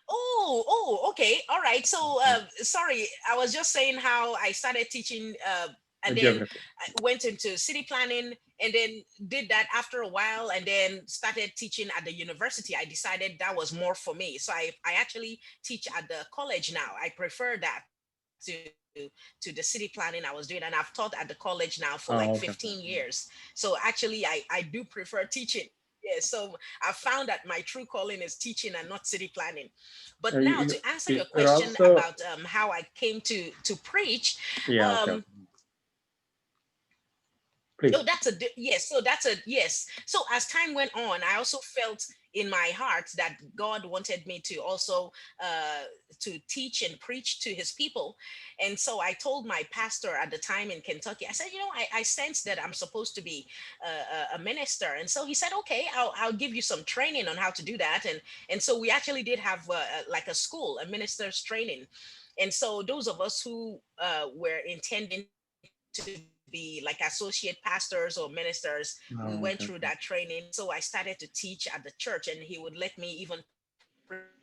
Oh, okay. All right. So, Okay. sorry, I was just saying how I started teaching, and then Geography. I went into city planning, and then did that after a while, and then started teaching at the university. I decided that was more for me. So I actually teach at the college now. I prefer that to the city planning I was doing, and I've taught at the college now for like Oh, 15 okay. years. So actually, I do prefer teaching. Yeah, so I found that my true calling is teaching and not city planning. But now, You, to answer your you're question also. about how I came to preach, Yeah. Okay. um, Okay. Please. oh, yes. So that's a yes. So as time went on, I also felt in my heart that God wanted me to also to teach and preach to His people. And so I told my pastor at the time in Kentucky, I said, I sense that I'm supposed to be a minister. And so he said, okay, I'll give you some training on how to do that. And so we actually did have like a school, a minister's training. And so those of us who were intending to be like associate pastors or ministers, we Oh, went okay. through that training. So I started to teach at the church, and he would let me even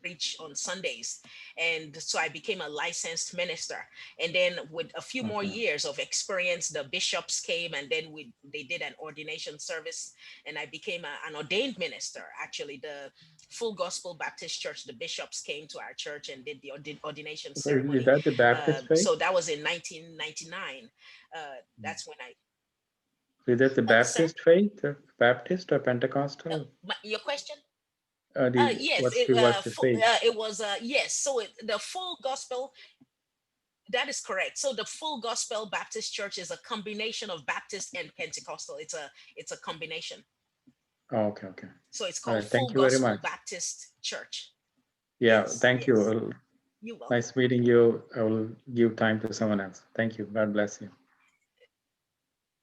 preach on Sundays. And so I became a licensed minister. And then with a few more Okay. years of experience, the bishops came, and then they did an ordination service, and I became an ordained minister. Actually, the Full Gospel Baptist Church, the bishops came to our church and did the ordination So is ceremony. that the Baptist faith? So that was in 1999. That's when I. Is that the Oh, sir. Baptist faith, Baptist or Pentecostal? Your question? Yes, What's the faith? it was yes. So the Full Gospel, that is correct. So the Full Gospel Baptist Church is a combination of Baptist and Pentecostal. It's a combination. Oh, okay, okay. So it's All called right. Thank Full you very Gospel much. Baptist Church. Yeah, Yes, thank you. yes. You're welcome. Nice meeting you. I will give time to someone else. Thank you. God bless you.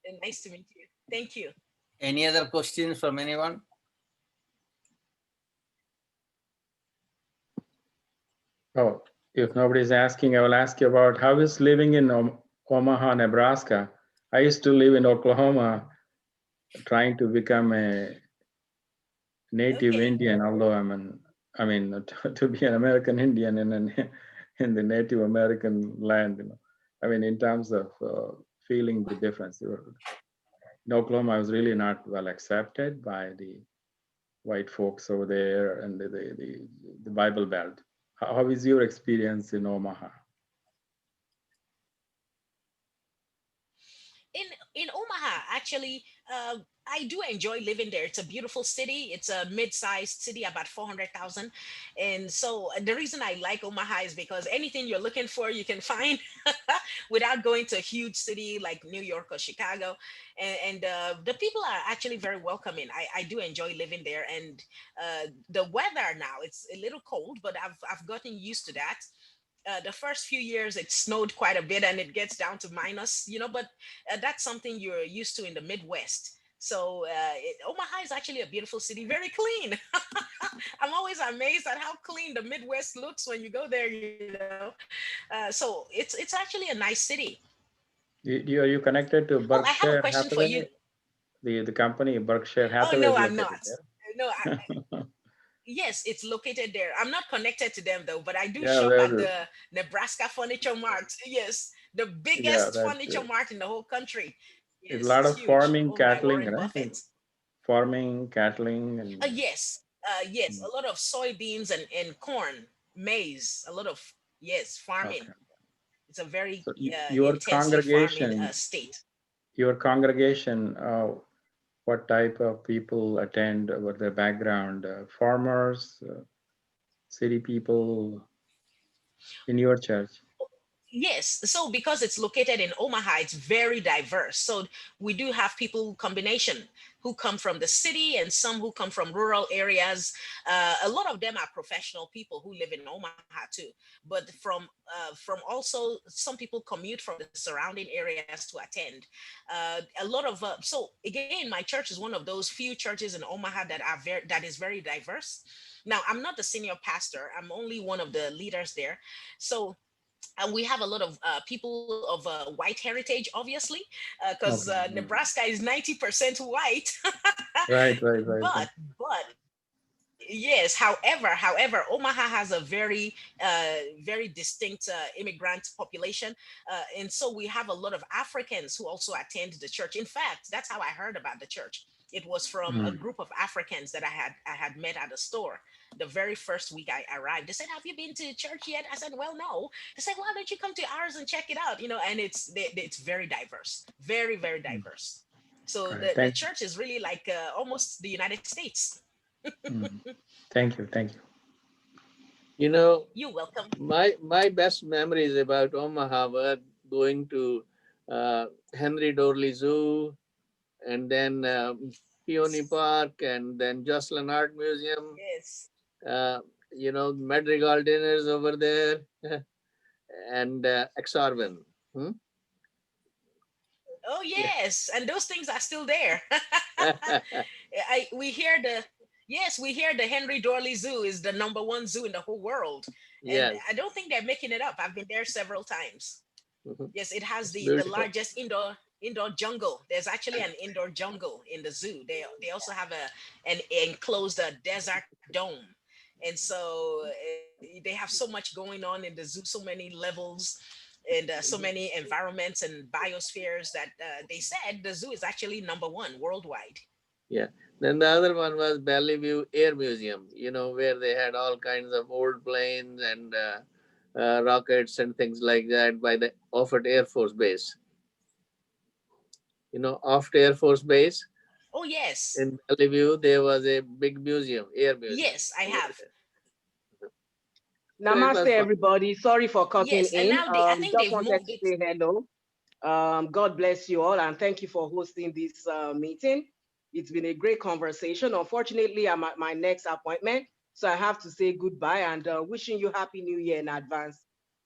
And nice to meet you. Thank you. Any other questions from anyone? Oh, if nobody's asking, I will ask you about how is living in Omaha, Nebraska. I used to live in Oklahoma, trying to become a native Okay. Indian, although to be an American Indian in the Native American land, I mean, in terms of feeling the difference. In Oklahoma, I was really not well accepted by the white folks over there and the Bible Belt. How is your experience in Omaha? In Omaha, actually, I do enjoy living there. It's a beautiful city. It's a mid-sized city, about 400,000. And so the reason I like Omaha is because anything you're looking for, you can find without going to a huge city like New York or Chicago. And the people are actually very welcoming. I do enjoy living there. And the weather now, it's a little cold, but I've gotten used to that. The first few years it snowed quite a bit and it gets down to minus, but that's something you're used to in the Midwest. So Omaha is actually a beautiful city, very clean. I'm always amazed at how clean the Midwest looks when you go there. So it's actually a nice city. Are you connected to Oh, I have a Berkshire question for you. Hathaway? The company Berkshire Oh Hathaway no, is I'm not. located there. No, yes, it's located there. I'm not connected to them though, but I do Yeah, shop at there. the Nebraska Furniture Mart. Yes, the Yeah, biggest that's furniture mart in the whole country. a Yes, lot it's of huge, farming, owned by cattling, Warren right? Buffett. Farming, cattling, and Yes, yes, mm, a lot of soybeans and corn, maize, a lot of, yes, farming. okay. It's a very So your intensive farming congregation, state. your congregation, what type of people attend? What their background? Farmers, city people in your church? Yes, so because it's located in Omaha, it's very diverse. So we do have people combination who come from the city and some who come from rural areas. A lot of them are professional people who live in Omaha too, but from also some people commute from the surrounding areas to attend. A lot of so again, my church is one of those few churches in Omaha that is very diverse. Now, I'm not the senior pastor; I'm only one of the leaders there. So and we have a lot of people of white heritage, obviously, because Okay. Mm. Nebraska is 90% white. Right, right, right, but right. yes, however, Omaha has a very distinct immigrant population, and so we have a lot of Africans who also attend the church. In fact, that's how I heard about the church. It was from a Mm. group of Africans that I had met at a store the very first week I arrived. They said, "Have you been to church yet?" I said, "Well, no." They said, "Why don't you come to ours and check it out?" And it's very diverse, very very Mm. diverse. So Right. the Thank church is really like almost the United States. you. Mm. Thank you. Thank you. You know, You're welcome. my best memories about Omaha were going to Henry Dorley Zoo, and then Peony Park, and then Jocelyn Art Museum. Yes. Uh, Madrigal dinners over there, and Exarban. Hmm? Oh Yeah. yes, and those things are still there. I we hear the Yes, we hear the Henry Dorley Zoo is the number one zoo in the whole world, and Yes. I don't think they're making it up. I've been there several times. Mhm. Yes, it has It's the beautiful. largest indoor jungle. There's actually an indoor jungle in the zoo. They also have an enclosed desert dome, and so they have so much going on in the zoo, so many levels, and so many environments and biospheres that they said the zoo is actually number one worldwide. Yeah. Then the other one was Bellevue Air Museum, where they had all kinds of old planes and rockets and things like that by the Offutt Air Force Base. Offutt Air Force Base Oh yes, in Bellevue, there was a big museum, air museum yes, I over have. there. So it Namaste, was fun. everybody. Sorry for cutting Yes, and in. now I think Just they've wanted moved to it. say hello. God bless you all, and thank you for hosting this meeting. It's been a great conversation. Unfortunately, I'm at my next appointment, so I have to say goodbye and wishing you Happy New Year in advance.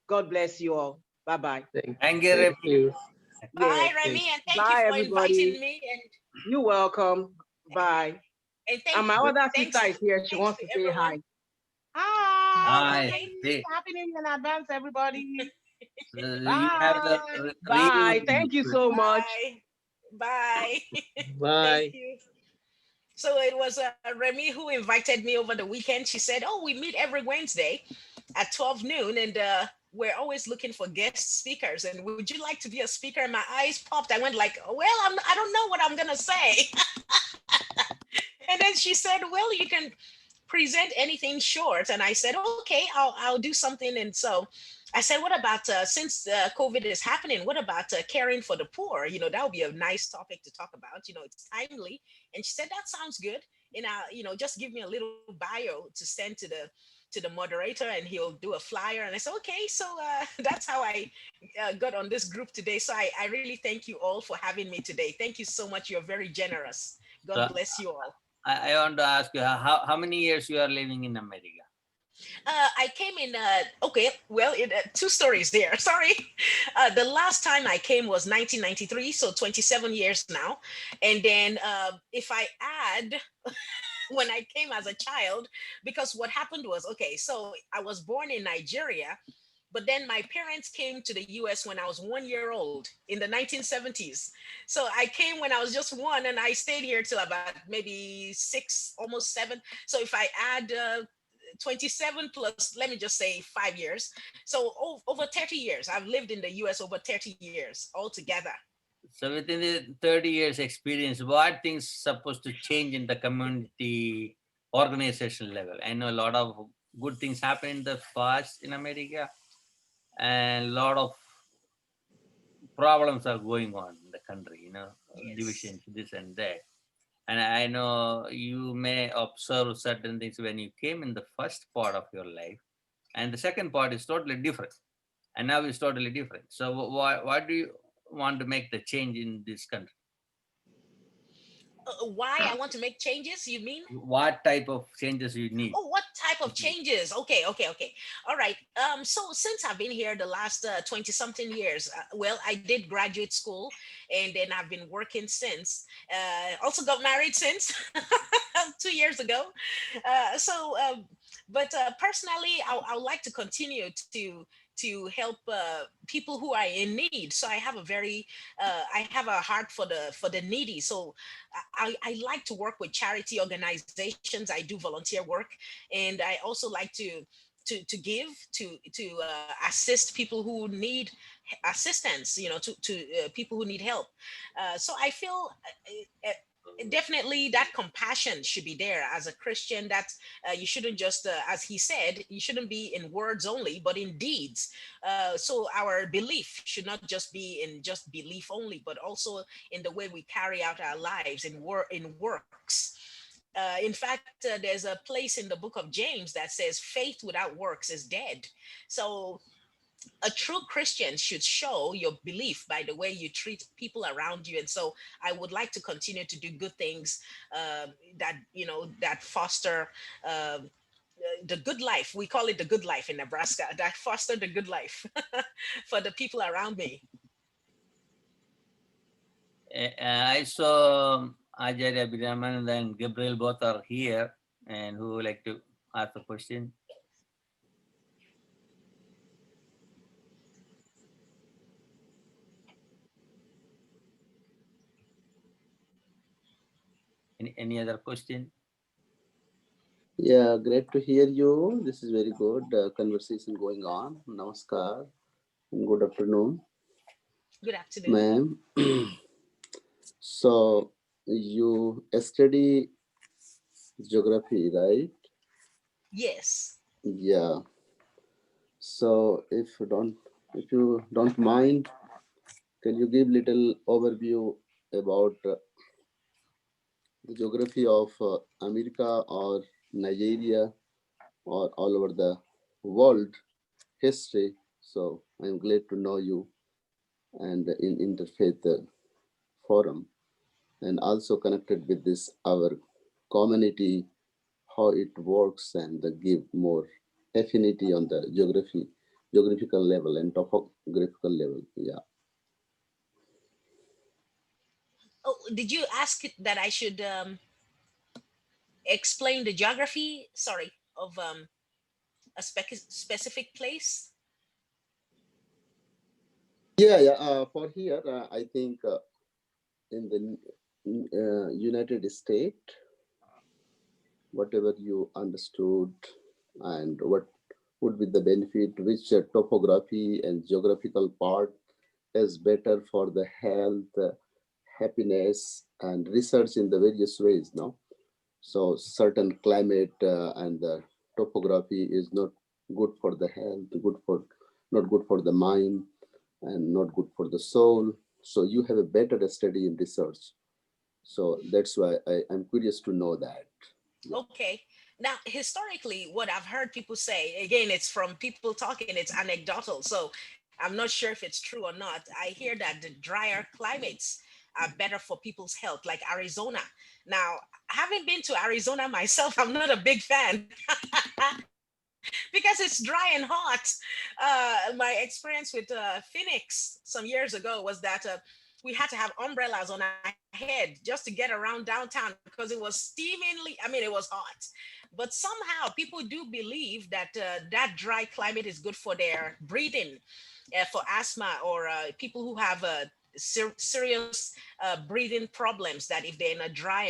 God bless you all. Bye bye. Thank you, Thank Remy. you. Bye, Yes. Thank Remy, and thank you Bye, for everybody. inviting me, You're welcome. Bye. and And my other sister thanks is here. She thanks wants to to say everyone. hi. Hi. Oh, Hi. okay. Happy New Year in advance, everybody. You have the Bye. Bye. reunion. Thank you so much. Bye. Bye. you. Thank Bye. you. So it was Remy who invited me over the weekend. She said, "Oh, we meet every Wednesday at 12 noon, and we're always looking for guest speakers. And would you like to be a speaker?" And my eyes popped. I went like, "Well, I don't know what I'm gonna say." And then she said, "Well, you can present anything short." And I said, "Okay, I'll do something." And so I said, what about since COVID is happening? What about caring for the poor? That would be a nice topic to talk about. It's timely. And she said, that sounds good. And just give me a little bio to send to the moderator, and he'll do a flyer. And I said, okay. So that's how I got on this group today. So I really thank you all for having me today. Thank you so much. You're very generous. God So bless you all. I want to ask you, how many years you are living in America? I came in. Okay, well, two stories there. Sorry. The last time I came was 1993, so 27 years now. And then if I add when I came as a child, because what happened was, okay, so I was born in Nigeria, but then my parents came to the US when I was 1 year old in the 1970s. So I came when I was just one, and I stayed here till about maybe 6, almost 7. So if I add 27 plus, let me just say 5 years. So over 30 years. I've lived in the US over 30 years altogether. So within the 30 years experience, what things supposed to change in the community organization level? I know a lot of good things happen in the past in America, and a lot of problems are going on in the country, Yes. divisions, this and that. And I know you may observe certain things when you came in the first part of your life, and the second part is totally different. And now it's totally different. So why do you want to make the change in this country? Why I want to make changes, you mean? What type of changes you need? Oh, what type of changes? Okay. All right. So since I've been here the last 20 something years, well, I did graduate school, and then I've been working since. Also got married since 2 years ago. But personally, I would like to continue to help people who are in need. So I have a heart for the needy. So I like to work with charity organizations. I do volunteer work, and I also like to give to assist people who need assistance. To people who need help. So I feel. Definitely that compassion should be there as a Christian, that you shouldn't just as he said, you shouldn't be in words only but in deeds. So our belief should not just be in just belief only, but also in the way we carry out our lives in works. In fact, there's a place in the book of James that says faith without works is dead. So a true Christian should show your belief by the way you treat people around you. And so I would like to continue to do good things that foster the good life. We call it the good life in Nebraska, that foster the good life for the people around me. I saw Ajay Abhiraman and Gabriel both are here, and who would like to ask a question? Any other question? Yeah, great to hear you. This is very good conversation going on. Namaskar and good afternoon, Good afternoon. ma'am. So you study geography, right? Yes. Yeah. So if you don't mind, can you give little overview about the geography of America or Nigeria or all over the world history? So I'm glad to know you and in Interfaith Forum, and also connected with this our community, how it works, and give more affinity on the geographical level and topographical level. Yeah. Oh, did you ask that I should explain the geography, sorry, of a specific place? Yeah. For here, I think in the United States, whatever you understood and what would be the benefit, which topography and geographical part is better for the health, happiness, and research in the various ways. No, so certain climate and the topography is not good for the health, good for not good for the mind, and not good for the soul. So you have a better study in research. So that's why I'm curious to know that. Yeah. Okay. Now, historically, what I've heard people say, again, it's from people talking, it's anecdotal. So I'm not sure if it's true or not. I hear that the drier climates are better for people's health, like Arizona. Now, having been to Arizona myself, I'm not a big fan because it's dry and hot. My experience with Phoenix some years ago was that we had to have umbrellas on our head just to get around downtown because it was steamingly, I mean, it was hot. But somehow people do believe that that dry climate is good for their breathing, for asthma, or people who have serious breathing problems, that if they're in a dry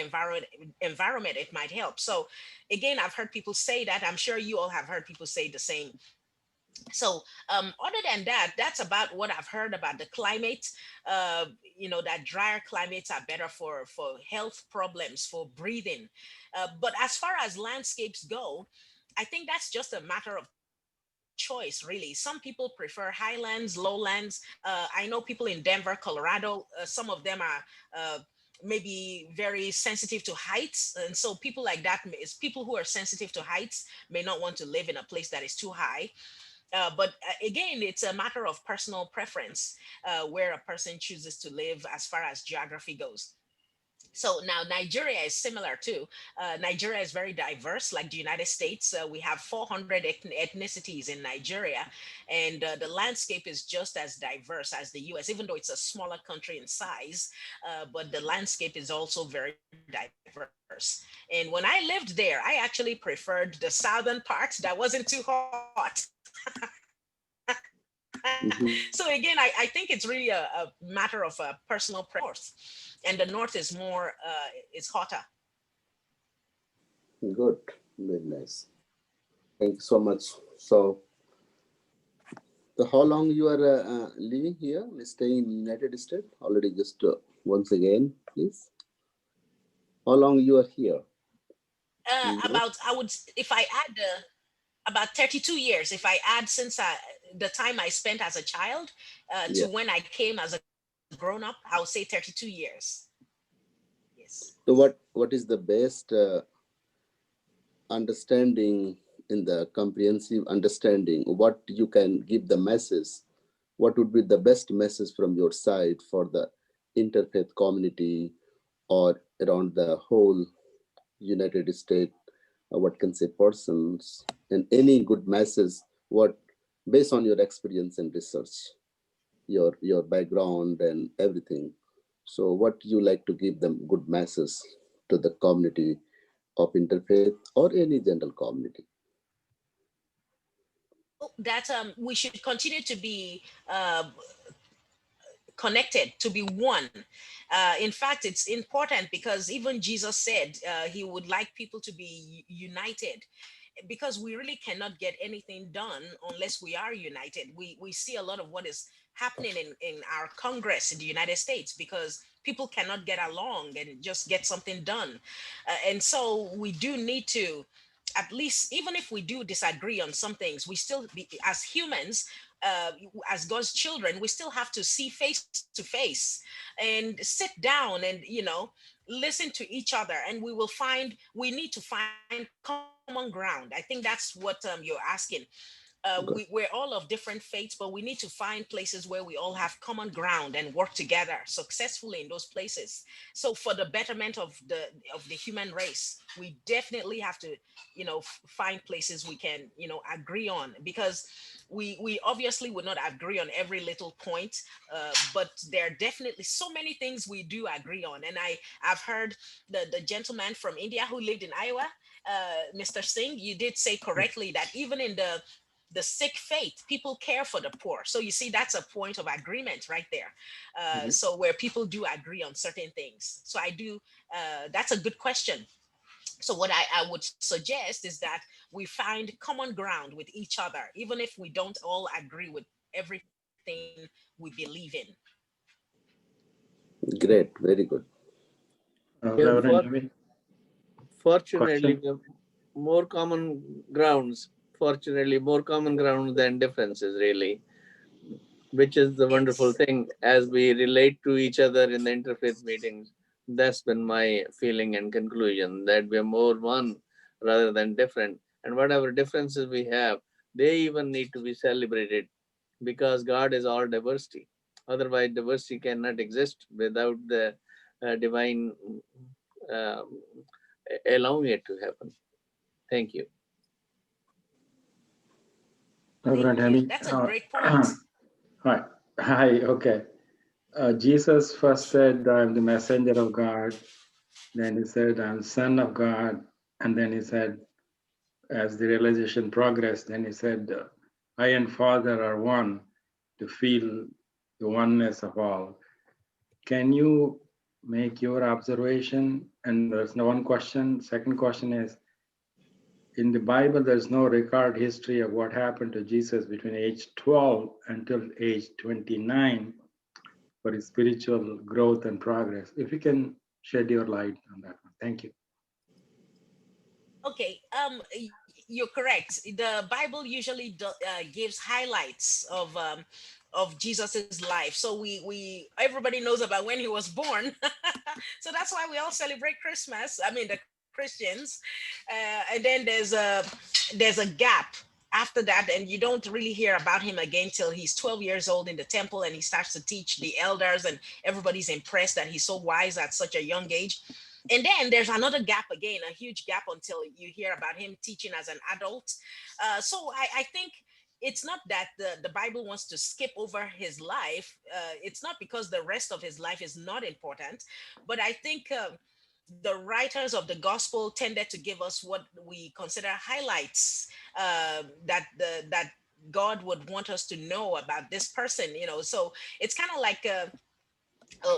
environment, it might help. So again, I've heard people say that. I'm sure you all have heard people say the same. So other than that, that's about what I've heard about the climate. That drier climates are better for health problems, for breathing. But as far as landscapes go, I think that's just a matter of choice, really. Some people prefer highlands, lowlands. I know people in Denver, Colorado, some of them are maybe very sensitive to heights, and so people like that is people who are sensitive to heights may not want to live in a place that is too high. But again, it's a matter of personal preference, where a person chooses to live as far as geography goes. So now Nigeria is similar too. Nigeria is very diverse, like the United States. We have 400 ethnicities in Nigeria, and the landscape is just as diverse as the US, even though it's a smaller country in size. But the landscape is also very diverse. And when I lived there, I actually preferred the southern part that wasn't too hot. So again, I Mhm. think it's really a matter of personal preference. And the north is more, it's hotter. Good. Very nice. Thank you so much. So, how long you are living here, staying in United States? Already, just once again, please. How long you are here in US? If I add about 32 years, if I add since the time I spent as a child to Yeah. when I came as a grown up, I would say 32 years. Yes. So, what is the best understanding in the comprehensive understanding? What you can give the message? What would be the best message from your side for the interfaith community or around the whole United States? What can say persons and any good message? What based on your experience and research, your background and everything. So, what you like to give them good message to the community of interfaith or any general community? That we should continue to be connected, to be one. In fact, it's important because even Jesus said he would like people to be united, because we really cannot get anything done unless we are united. We see a lot of what is happening in our Congress in the United States because people cannot get along and just get something done. And so we do need to, at least, even if we do disagree on some things, we still be, as humans, as God's children, we still have to see face to face and sit down and listen to each other, and we need to find common ground. I think that's what you're asking. We're Good. all of different faiths, but we need to find places where we all have common ground and work together successfully in those places. So for the betterment of the human race, we definitely have to, find places we can, agree on, because we obviously would not agree on every little point, but there are definitely so many things we do agree on. And I've heard the gentleman from India who lived in Iowa, Mr. Singh, you did say correctly that even in the Sikh faith, people care for the poor. So you see, that's a point of agreement right there. Mhm. So where people do agree on certain things. So I do. That's a good question. So what I would suggest is that we find common ground with each other, even if we don't all agree with everything we believe in. Great, very good. Yeah, Reverend Yemi, fortunately, question. we have more common grounds. Fortunately, more common ground than differences, really. which is the wonderful Yes. thing as we relate to each other in the interfaith meetings. That's been my feeling and conclusion, that we're more one rather than different. And whatever differences we have, they even need to be celebrated, because God is all diversity. Otherwise, diversity cannot exist without the divine um, allowing it to happen. Thank you. Reverend Thank you. Hemi. That's a great point. Hi. Hi. Okay. Jesus first said, "I'm the messenger of God." Then he said, "I'm son of God." And then he said, as the realization progressed, then he said, "I and Father are one," to feel the oneness of all. Can you make your observation? And there's no one question. Second question is, in the Bible, there's no record history of what happened to Jesus between age 12 until age 29 for his spiritual growth and progress. If you can shed your light on that one. Thank you. Okay, you're correct. The Bible usually gives highlights of Jesus's life. So everybody knows about when he was born. So that's why we all celebrate Christmas. I mean, the Christians, and then there's a gap after that, and you don't really hear about him again till he's 12 years old in the temple, and he starts to teach the elders, and everybody's impressed that he's so wise at such a young age. And then there's another gap again, a huge gap until you hear about him teaching as an adult. So I think it's not that the Bible wants to skip over his life. It's not because the rest of his life is not important, but I think the writers of the gospel tended to give us what we consider highlights, that God would want us to know about this person. So it's kind of like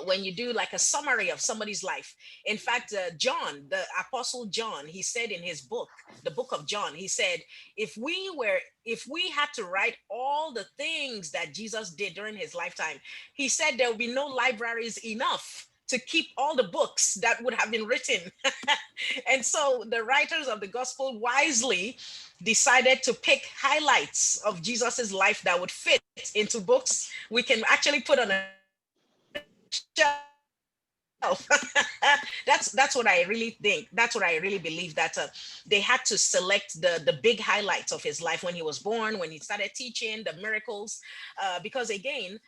when you do like a summary of somebody's life. In fact, John, the apostle John, he said in his book, the book of John, he said, if we had to write all the things that Jesus did during his lifetime, he said there would be no libraries enough to keep all the books that would have been written. And so the writers of the gospel wisely decided to pick highlights of Jesus's life that would fit into books we can actually put on a shelf. That's what I really think. That's what I really believe, that they had to select the big highlights of his life when he was born, when he started teaching, the miracles. Because again,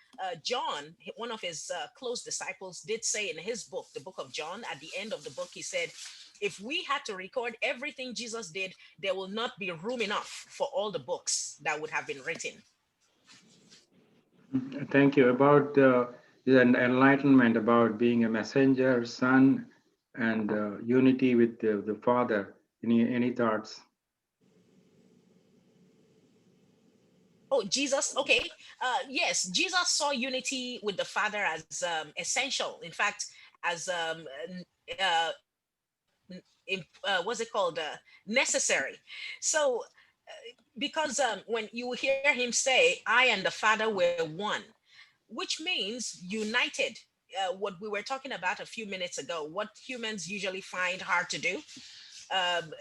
John, one of his close disciples, did say in his book, the book of John, at the end of the book, he said, if we had to record everything Jesus did, there will not be room enough for all the books that would have been written. Thank you. About the enlightenment, about being a messenger, son, and unity with the Father. Any thoughts? Oh, Jesus. Okay. Yes, Jesus saw unity with the Father as essential. In fact, as what's it called? Necessary. So, because when you hear him say, "I and the Father were one," which means united. What we were talking about a few minutes ago, what humans usually find hard to do.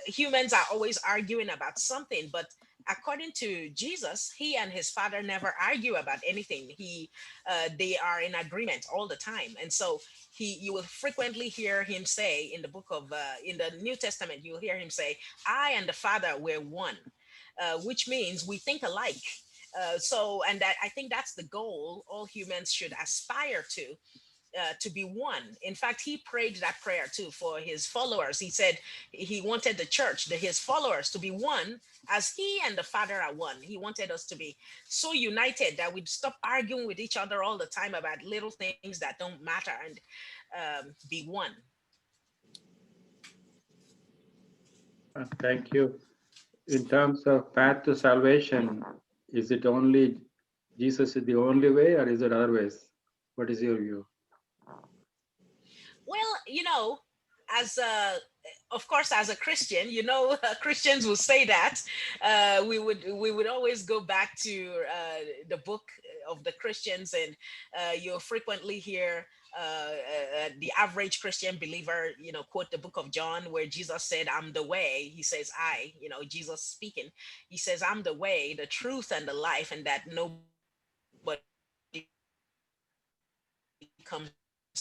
Humans are always arguing about something, but according to Jesus, he and his father never argue about anything. They are in agreement all the time, and so you will frequently hear him say in the book of in the New Testament, you'll hear him say, "I and the Father were one," which means we think alike. So, and that I think that's the goal all humans should aspire to be one. In fact, he prayed that prayer too for his followers. He said he wanted the church, his followers, to be one as he and the Father are one. He wanted us to be so united that we'd stop arguing with each other all the time about little things that don't matter, and be one. Thank you. In terms of path to salvation, is it only Jesus is the only way, or is it other ways? What is your view? Well, as of course, as a Christian, Christians will say that we would always go back to the book of the Christians, and you'll frequently hear the average Christian believer, quote the book of John, where Jesus said, "I'm the way." He says, "I," Jesus speaking. He says, "I'm the way, the truth, and the life, and that nobody comes to the Father comes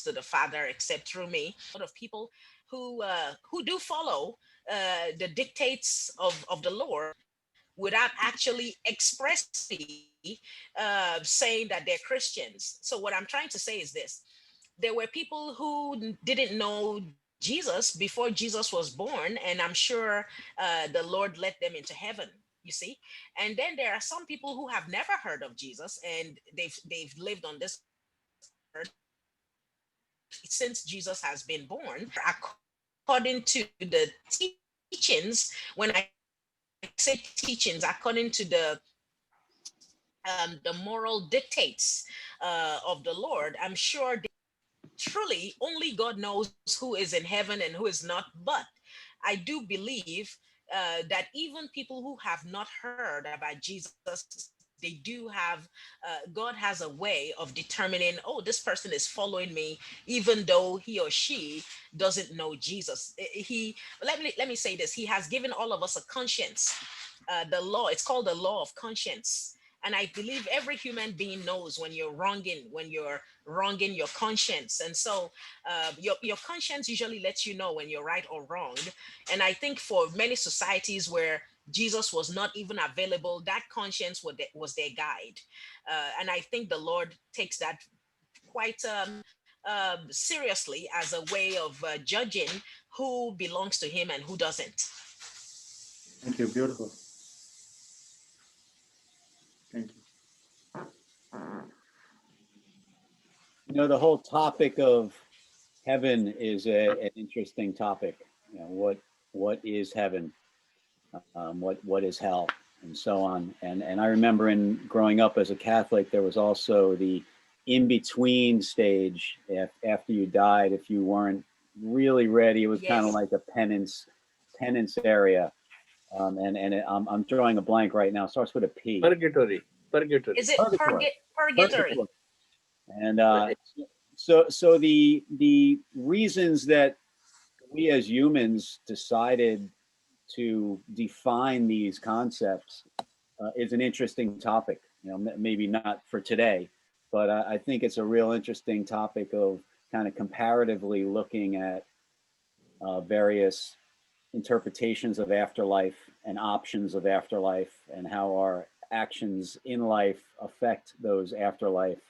to the Father except through me. A lot of people who do follow the dictates of the Lord without actually expressly saying that they're Christians. So what I'm trying to say is this: there were people who didn't know Jesus before Jesus was born, and I'm sure the Lord let them into heaven. You see, and then there are some people who have never heard of Jesus, and they've lived on this earth since Jesus has been born. According to the teachings, when I say teachings, according to the moral dictates of the Lord, I'm sure truly only God knows who is in heaven and who is not. But I do believe that even people who have not heard about Jesus, they do have, God has a way of determining, oh, this person is following me, even though he or she doesn't know Jesus. Let me say this: He has given all of us a conscience. The law, it's called the law of conscience. And I believe every human being knows when you're wronging your conscience. And so your conscience usually lets you know when you're right or wrong. And I think for many societies where Jesus was not even available, that conscience was their guide. And I think the Lord takes that quite seriously as a way of judging who belongs to him and who doesn't. Thank you. Beautiful. Thank you. You know, the whole topic of heaven is an interesting topic. You know, what is heaven? What is hell? And so on. And I remember in growing up as a Catholic, there was also the in between stage. After you died, if you weren't really ready, it was kind of Yes. like a penance area. I'm drawing a blank right now. It starts with a P. Purgatory. Purgatory. Is it Purgatory. purgatory? And so the reasons that we as humans decided to define these concepts is an interesting topic. You know, maybe not for today, but I think it's a real interesting topic of kind of comparatively looking at various interpretations of afterlife and options of afterlife and how our actions in life affect those afterlife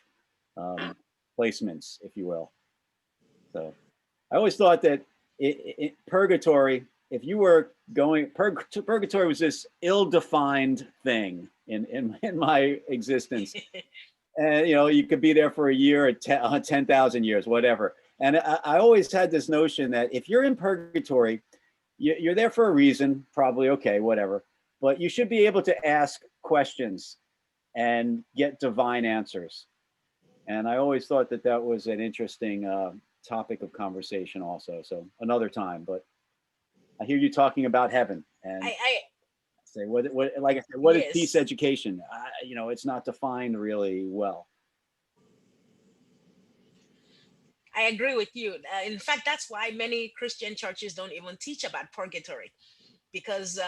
placements, if you will. So I always thought that purgatory, if you were going, purgatory was this ill-defined thing in my existence. And, you know, you could be there for a year or 10,000 years, whatever. And I always had this notion that if you're in purgatory, you're there for a reason, probably, okay, whatever. But you should be able to ask questions and get divine answers. And I always thought that that was an interesting topic of conversation also. So another time, but I hear you talking about heaven and I say, what, like I said, what is peace yes. education? You know, it's not defined really well. I agree with you. In fact, that's why many Christian churches don't even teach about purgatory, because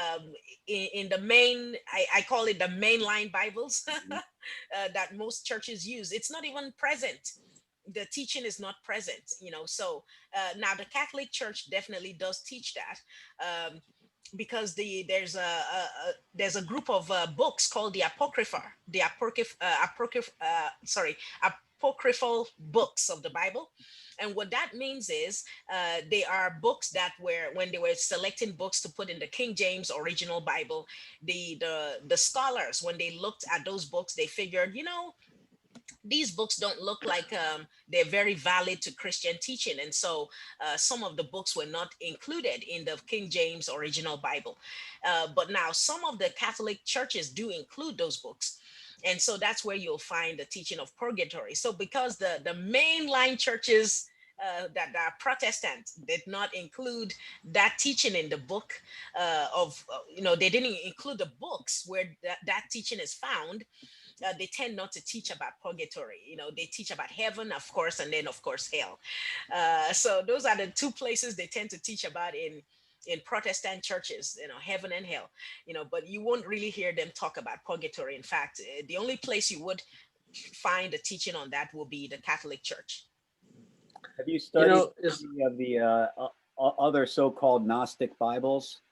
in the main, I call it the mainline Bibles that most churches use, it's not even present. The teaching is not present, you know. So now the Catholic Church definitely does teach that. Because there's a group of books called the apocryphal books of the Bible. And what that means is they are books that were, when they were selecting books to put in the King James original Bible, the scholars, when they looked at those books, they figured, you know, these books don't look like they're very valid to Christian teaching. And so some of the books were not included in the King James original Bible. But now some of the Catholic churches do include those books. And so that's where you'll find the teaching of purgatory. So because the mainline churches that are Protestant did not include that teaching in the book you know, they didn't include the books where that teaching is found. They tend not to teach about purgatory. You know, they teach about heaven, of course, and then of course hell. So those are the two places they tend to teach about in Protestant churches. You know, heaven and hell. You know, but you won't really hear them talk about purgatory. In fact, the only place you would find a teaching on that will be the Catholic Church. Have you You studied know, it's, any of the other so-called Gnostic Bibles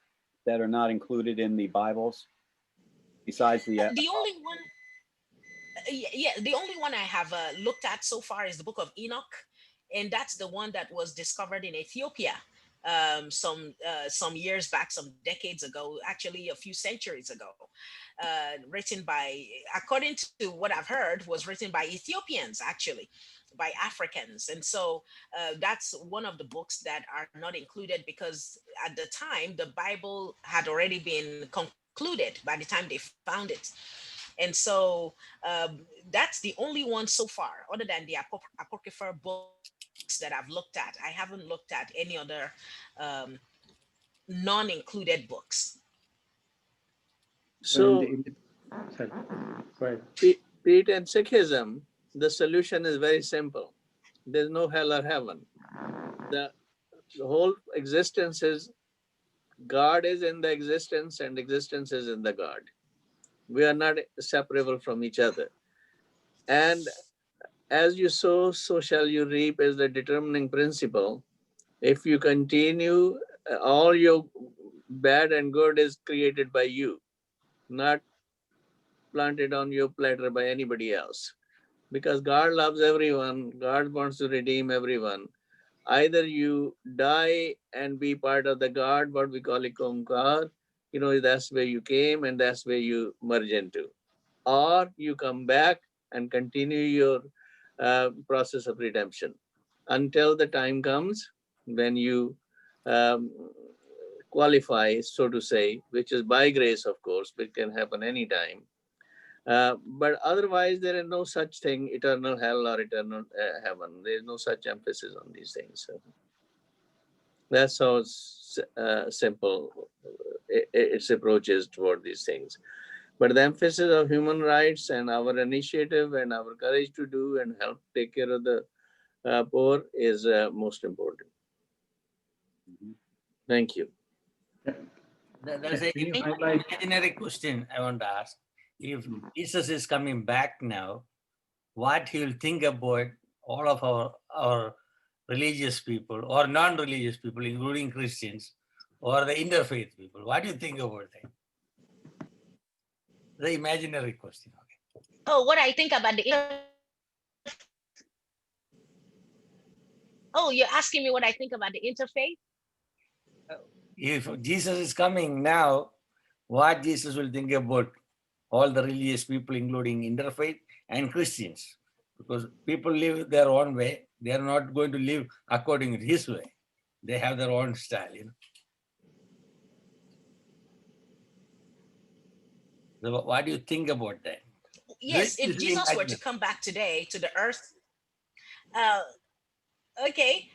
that are not included in the Bibles besides the? The only one, yeah, the only one I have looked at so far is the Book of Enoch, and that's the one that was discovered in Ethiopia some years back, some decades ago, actually a few centuries ago. Written by, according to what I've heard, was written by Ethiopians, actually, by Africans. And so that's one of the books that are not included because at the time the Bible had already been concluded by the time they found it. And so that's the only one so far, other than the apocryphal books that I've looked at. I haven't looked at any other um, non-included books. So so sorry, go ahead. Pete, in Sikhism, the solution is very simple. There's no hell or heaven. The, the whole existence is God is in the existence and existence is in the God. We are not separable from each other. And as you sow, so shall you reap is the determining principle. If you continue, all your bad and good is created by you, not planted on your platter by anybody else. Because God loves everyone, God wants to redeem everyone. Either you die and be part of the God, what we call it Kumkar, that's where you came and that's where you merge into. Or you come back and continue your process of redemption until the time comes when you um, qualify, so to say, which is by grace, of course, which can happen anytime. But otherwise, there is no such thing, eternal hell or eternal heaven. There is no such emphasis on these things. So that's how simple its approaches toward these things. But the emphasis of human rights and our initiative and our courage to do and help take care of the poor is most important. Mhm. Thank you. There's a Can you Thank highlight? imaginary question I want to ask. If Mm. Jesus is coming back now, what he will think about all of our religious people or non-religious people, including Christians or the interfaith people? What do you think about that? The imaginary question. Okay. Oh, what I think about the Oh, you're asking me what I think about the interfaith? If Jesus is coming now, what Jesus will think about all the religious people, including interfaith and Christians? Because people live their own way. They are not going to live according to his way. They have their own style. So what do you think about that? Yes, This if is Jesus were to imaginary. come back today to the earth, uh, okay.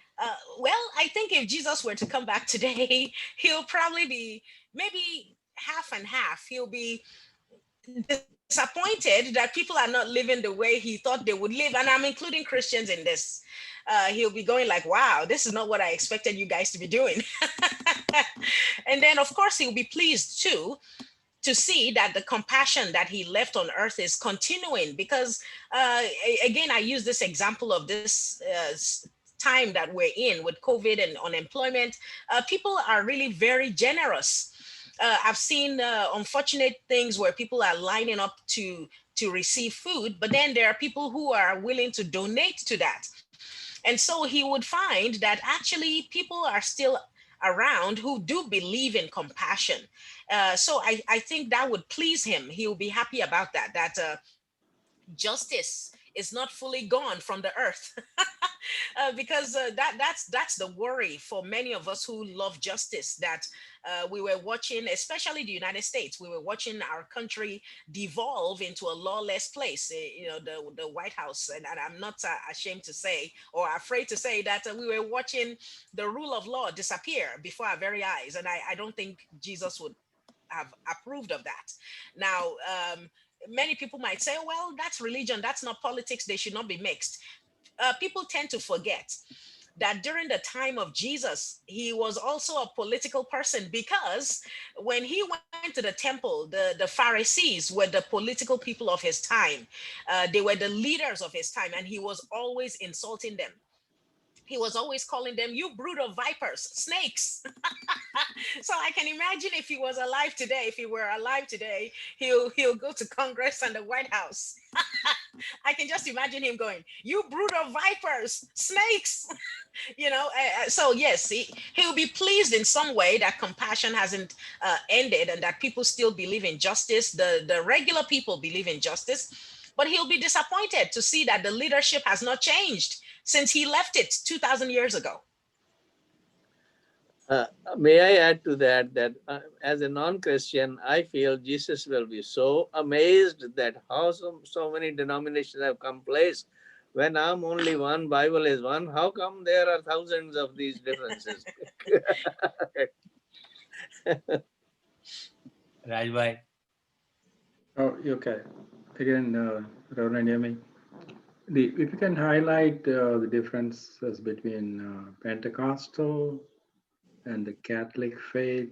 Well, I think if Jesus were to come back today, he'll probably be maybe half and half. He'll be disappointed that people are not living the way he thought they would live, and I'm including Christians in this. He'll be going like, "Wow, this is not what I expected you guys to be doing," and then of course he'll be pleased too to see that the compassion that he left on earth is continuing because again I use this example of this time that we're in with COVID and unemployment. People are really very generous. I've seen unfortunate things where people are lining up to receive food, but then there are people who are willing to donate to that. And so he would find that actually people are still around who do believe in compassion. So I think that would please him. He will be happy about that, that justice is not fully gone from the earth. Because that's the worry for many of us who love justice, that we were watching, especially the United States, we were watching our country devolve into a lawless place. The White House, and I'm not ashamed to say or afraid to say that we were watching the rule of law disappear before our very eyes, and I don't think Jesus would have approved of that. Now, many people might say, well, that's religion, that's not politics, they should not be mixed. People tend to forget that during the time of Jesus, he was also a political person, because when he went to the temple, the Pharisees were the political people of his time. They were the leaders of his time, and he was always insulting them. he was always calling them, "You brood of vipers, snakes." So I can imagine if he was alive today, if he were alive today, he'll go to Congress and the White House. I can just imagine him going, "You brood of vipers, snakes." So yes, he'll be pleased in some way that compassion hasn't ended, and that people still believe in justice. The regular people believe in justice, but he'll be disappointed to see that the leadership has not changed since he left it 2,000 years ago. May I add to that as a non-Christian, I feel Jesus will be so amazed that how so many denominations have come place. When I'm only one, Bible is one, how come there are thousands of these differences? Rajbhai. Oh, okay. Again, Reverend Yemi, if you can highlight the differences between Pentecostal and the Catholic faith,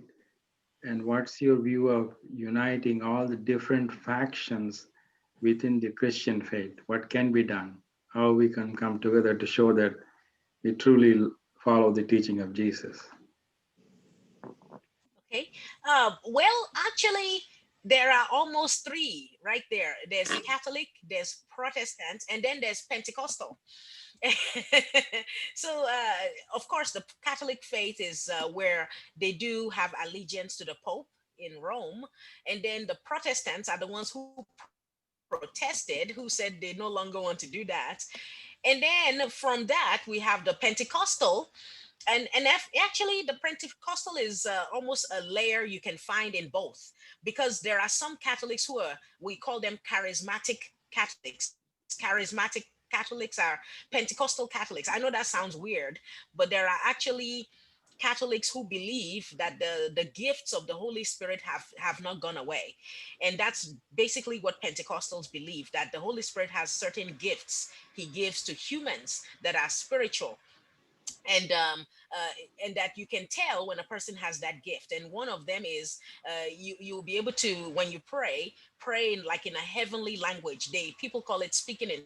and what's your view of uniting all the different factions within the Christian faith? What can be done? How we can come together to show that we truly follow the teaching of Jesus? Okay. Well, actually, there are almost three right there. There's Catholic, there's Protestant, and then there's Pentecostal. So, of course, the Catholic faith is where they do have allegiance to the Pope in Rome, and then the Protestants are the ones who protested, who said they no longer want to do that. And then from that, we have the Pentecostal, actually the Pentecostal is almost a layer you can find in both, because there are some Catholics who are, we call them charismatic Catholics. Charismatic Catholics are Pentecostal Catholics. I know that sounds weird, but there are actually Catholics who believe that the gifts of the Holy Spirit have not gone away. And that's basically what Pentecostals believe, that the Holy Spirit has certain gifts he gives to humans that are spiritual, and and that you can tell when a person has that gift. And one of them is you'll be able to, when you pray in, like, in a heavenly language. People call it speaking in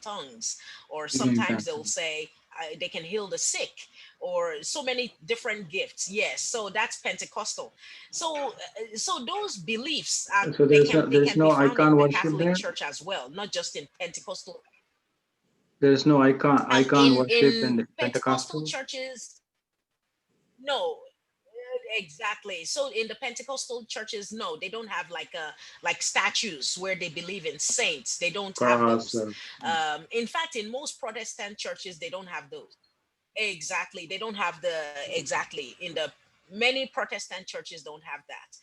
tongues, or sometimes they'll say they can heal the sick, or so many different gifts. Yes, so that's Pentecostal. So those beliefs are, So they can there's be no found in icon the worship Catholic there. Church as well, not just in Pentecostal. There's no icon worship in In the Pentecostal Pentecostal. churches, no, exactly. So in the Pentecostal churches, no, they don't have like statues where they believe in saints. They don't have Cross. those. In fact, in most Protestant churches, they don't have those. Exactly, they don't have the, exactly, in the many Protestant churches don't have that.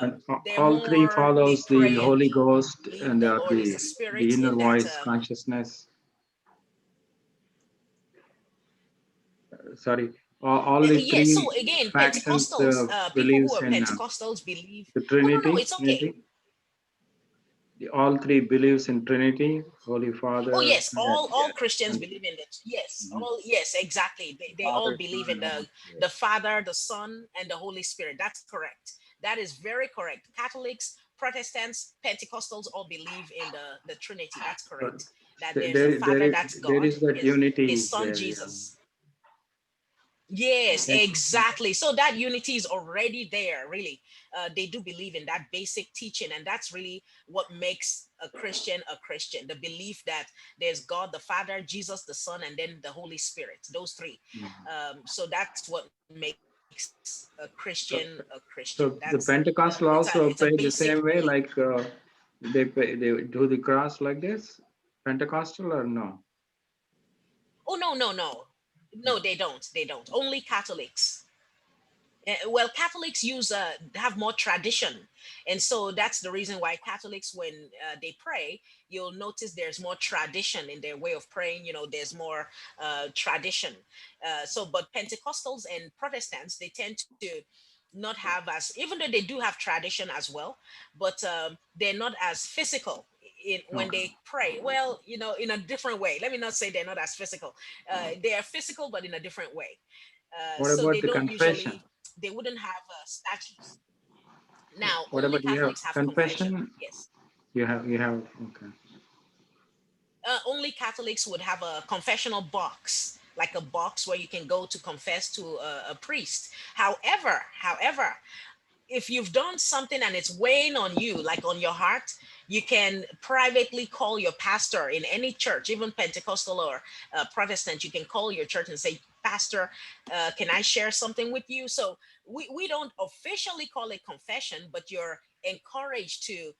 And They're all three more, they follows the pray and Holy Ghost believe and the Lord is a the spirit, inner in that voice consciousness. Sorry, all the yes. So three again, factions Pentecostals, people who believes are in Pentecostals believe, the oh no, no, Trinity. it's okay. Trinity. All three believes in Trinity, Holy Oh Father. yes, And, all Christians and believe in it. Yes, Mhm. all, yes, exactly. They all Father, believe Son, in and Holy the Spirit. Father, the Son, and the Holy Spirit. That's correct. That is very correct. Catholics, Protestants, Pentecostals all believe in the Trinity. That's but correct. That there's a there, Father, that's there God, is that unity his Son there. Yeah. Jesus. Yes, Thank exactly. So that unity is already there, really. They do believe in that basic teaching, and that's really what makes a Christian. The belief that there's God the Father, Jesus the Son, and then the Holy Spirit, those three. you. So that's what makes a Christian a Christian. So the It's Pentecostal a also basic pray the belief. same way, like they do the cross like this. Pentecostal or no? Oh no, no, no, no, they don't. They don't. Only Catholics. Well, Catholics have more tradition, and so that's the reason why Catholics, when they pray, you'll notice there's more tradition in their way of praying. There's more tradition. But Pentecostals and Protestants, they tend to not have as, even though they do have tradition as well, but they're not as physical when Okay. they pray. Well, in a different way. Let me not say they're not as physical. They are physical, but in a different way. What So about they the don't confession? usually, they wouldn't have statues. Now, What only about you have Catholics have confession. confession? Yes. You have okay. Only Catholics would have a confessional box like a box where you can go to confess to a priest. However, if you've done something and it's weighing on you, like on your heart, you can privately call your pastor in any church, even Pentecostal or Protestant. You can call your church and say, Pastor, can I share something with you? So we don't officially call it confession, but you're encouraged to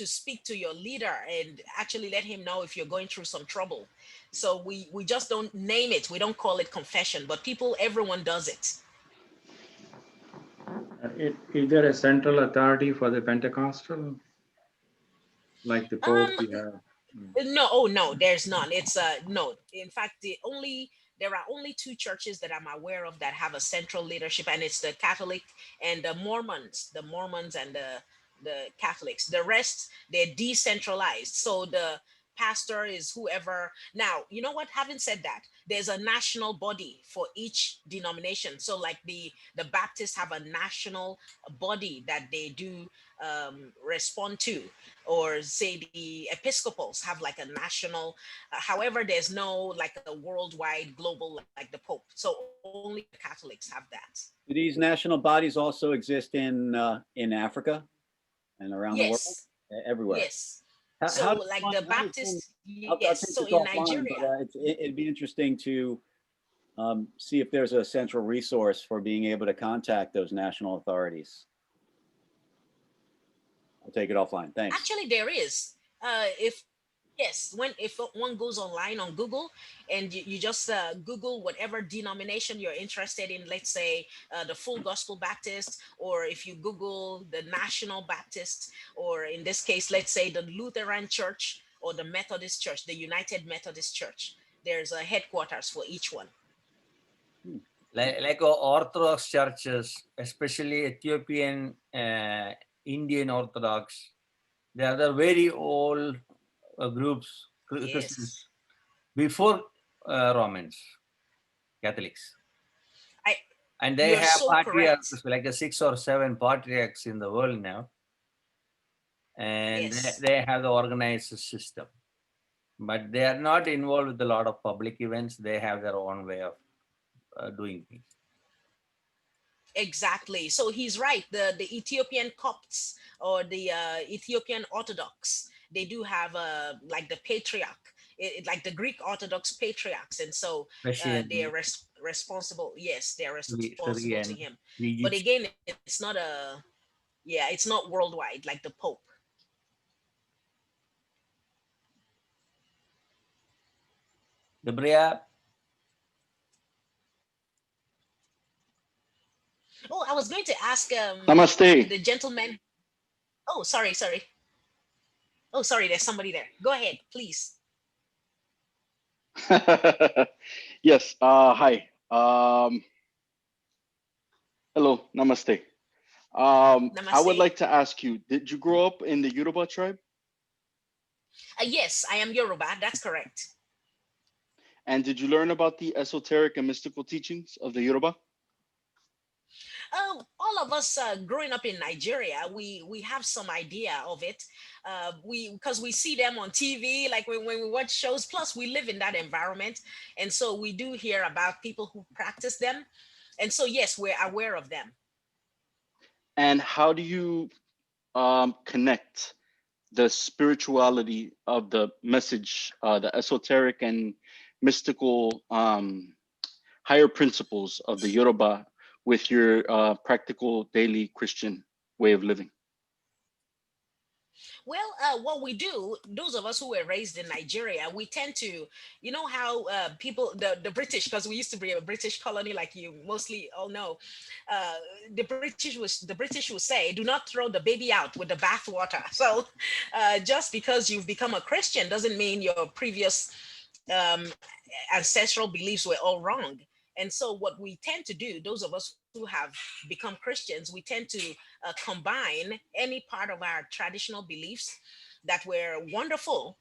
speak to your leader and actually let him know if you're going through some trouble. So we just don't name it. We don't call it confession, but everyone does it. Is there a central authority for the Pentecostal, like the Pope Um, we have? No, oh no, there's none. It's no. In fact, there are only two churches that I'm aware of that have a central leadership, and it's the Catholic and the Mormons. The Mormons and the Catholics. The rest, they're decentralized. So the pastor is whoever. Now, you know what? Having said that, there's a national body for each denomination. So like the Baptists have a national body that they do respond to, or say the Episcopals have like a national. However, there's no like a worldwide global like the Pope. So only the Catholics have that. Do these national bodies also exist in Africa and around the world? Yes, Everywhere. yes. How So does like one, the how does one, Baptist, yes. I'll take So this in offline, but Nigeria, it'd be interesting to see if there's a central resource for being able to contact those national authorities. I'll take it offline. Thanks. actually there is. If Yes, when if one goes online on Google and you just Google whatever denomination you're interested in, let's say the Full Gospel Baptist, or if you Google the National Baptist, or in this case, let's say the Lutheran Church or the Methodist Church, the United Methodist Church, there's a headquarters for each one. Like Orthodox churches, especially Ethiopian, Indian Orthodox, they are the very old groups, Christians, Yes, before Romans, Catholics. I And they you're have so correct. patriarchs, like a 6 or 7 patriarchs in the world now. And Yes. they have the organized system. But they are not involved with a lot of public events. They have their own way of doing things. Exactly. So he's right. The Ethiopian Copts or the Ethiopian Orthodox, they do have like the patriarch, like the Greek Orthodox patriarchs, and so they are Russian, responsible. Yes, they are responsible to Syrian, him. But Egypt. again, it's not yeah, it's not worldwide like the Pope. Gabriel, Oh, I was going to ask Namaste. the gentleman. Oh, sorry. Oh, sorry. There's somebody there. Go ahead, please. Yes. Hi. Hello. Namaste. I would Namaste. like to ask you: did you grow up in the Yoruba tribe? Yes, I am Yoruba. That's correct. And did you learn about the esoteric and mystical teachings of the Yoruba? All of us growing up in Nigeria, we have some idea of it. We Because we see them on TV, like when we watch shows. Plus, we live in that environment, and so we do hear about people who practice them. And so, yes, we're aware of them. And how do you connect the spirituality of the message, the esoteric and mystical higher principles of the Yoruba with your practical daily Christian way of living? Well, what we do, those of us who were raised in Nigeria, we tend to, you know how people, the British, because we used to be a British colony, like you mostly all know, uh, the British would say, do not throw the baby out with the bathwater. So, just because you've become a Christian doesn't mean your previous um, ancestral beliefs were all wrong. And so, what we tend to do, those of us who have become Christians, we tend to combine any part of our traditional beliefs that were wonderful.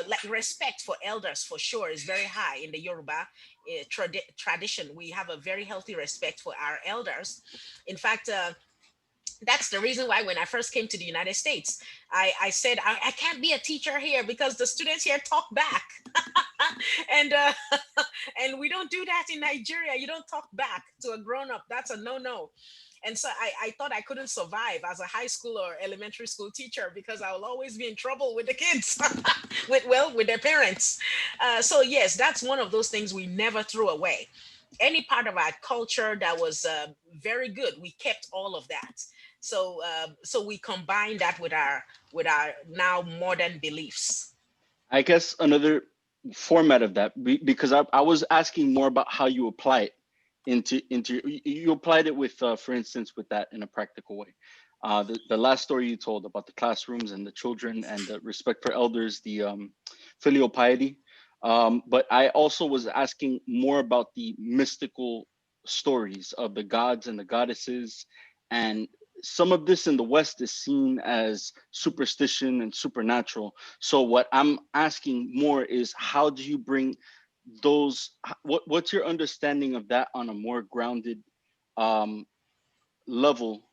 Like respect for elders, for sure, is very high in the Yoruba tradition. We have a very healthy respect for our elders. In fact, That's the reason why when I first came to the United States, I said I can't be a teacher here because the students here talk back. and and we don't do that in Nigeria. You don't talk back to a grown up. That's a no. And so I thought I couldn't survive as a high school or elementary school teacher because I will always be in trouble with the kids, with their parents. So yes, that's one of those things we never threw away. Any part of our culture that was very good, we kept all of that. So we combine that with our now modern beliefs. I guess another format of that, because I was asking more about how you apply it into you applied it with, for instance, with that in a practical way. The last story you told about the classrooms and the children and the respect for elders, the filial piety. But I also was asking more about the mystical stories of the gods and the goddesses, and some of this in the West is seen as superstition and supernatural. So what I'm asking more is, how do you bring those, what's your understanding of that on a more grounded um, level,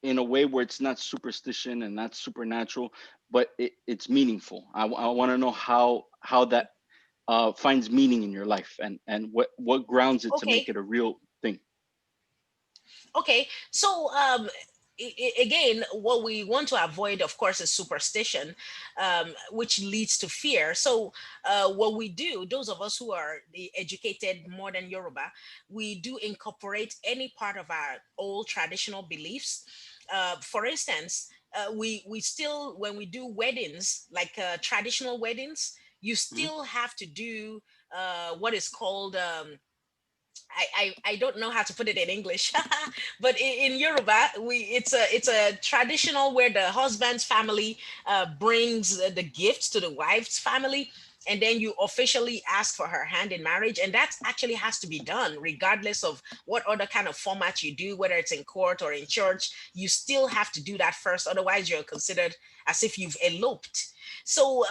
in a way where it's not superstition and not supernatural, but it's meaningful? I want to know how that finds meaning in your life, and what grounds it to make Okay. it a real thing. Okay, so again, what we want to avoid, of course, is superstition, which leads to fear. So, what we do, those of us who are the educated modern Yoruba, we do incorporate any part of our old traditional beliefs. For instance, we still, when we do weddings, like traditional weddings, you Mhm. still have to do what is called I don't know how to put it in English, but in Yoruba, it's a traditional where the husband's family brings the gifts to the wife's family, and then you officially ask for her hand in marriage, and that actually has to be done regardless of what other kind of format you do, whether it's in court or in church. You still have to do that first, otherwise you're considered as if you've eloped. So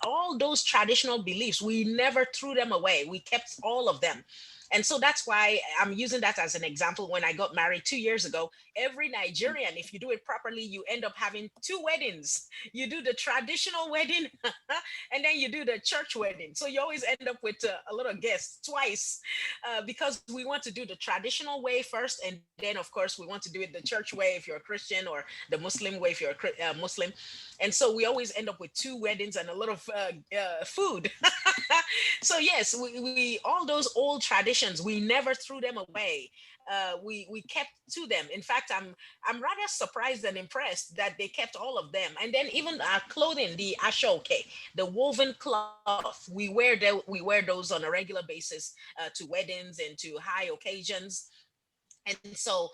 all those traditional beliefs, we never threw them away. We kept all of them. And so that's why I'm using that as an example. When I got married 2 years ago, every Nigerian, if you do it properly, you end up having two weddings. You do the traditional wedding and then you do the church wedding. So you always end up with a lot of guests twice because we want to do the traditional way first. And then, of course, we want to do it the church way if you're a Christian, or the Muslim way if you're a Muslim. And so we always end up with two weddings and a lot of food. So yes, we all those old traditions, we never threw them away. We kept to them. In fact, I'm rather surprised and impressed that they kept all of them. And then even our clothing, the ashoke, the woven cloth, we wear those on a regular basis to weddings and to high occasions. And so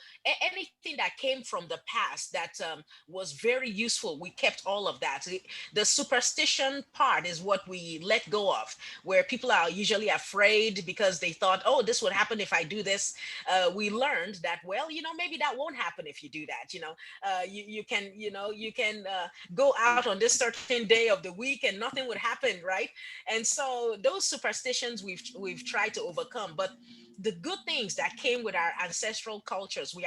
anything that came from the past that was very useful, we kept all of that. The superstition part is what we let go of, where people are usually afraid because they thought, oh, this would happen if I do this. We learned that, well, maybe that won't happen if you do that. You can, you can go out on this certain day of the week and nothing would happen, right? And so those superstitions we've tried to overcome. But the good things that came with our ancestral cultures, we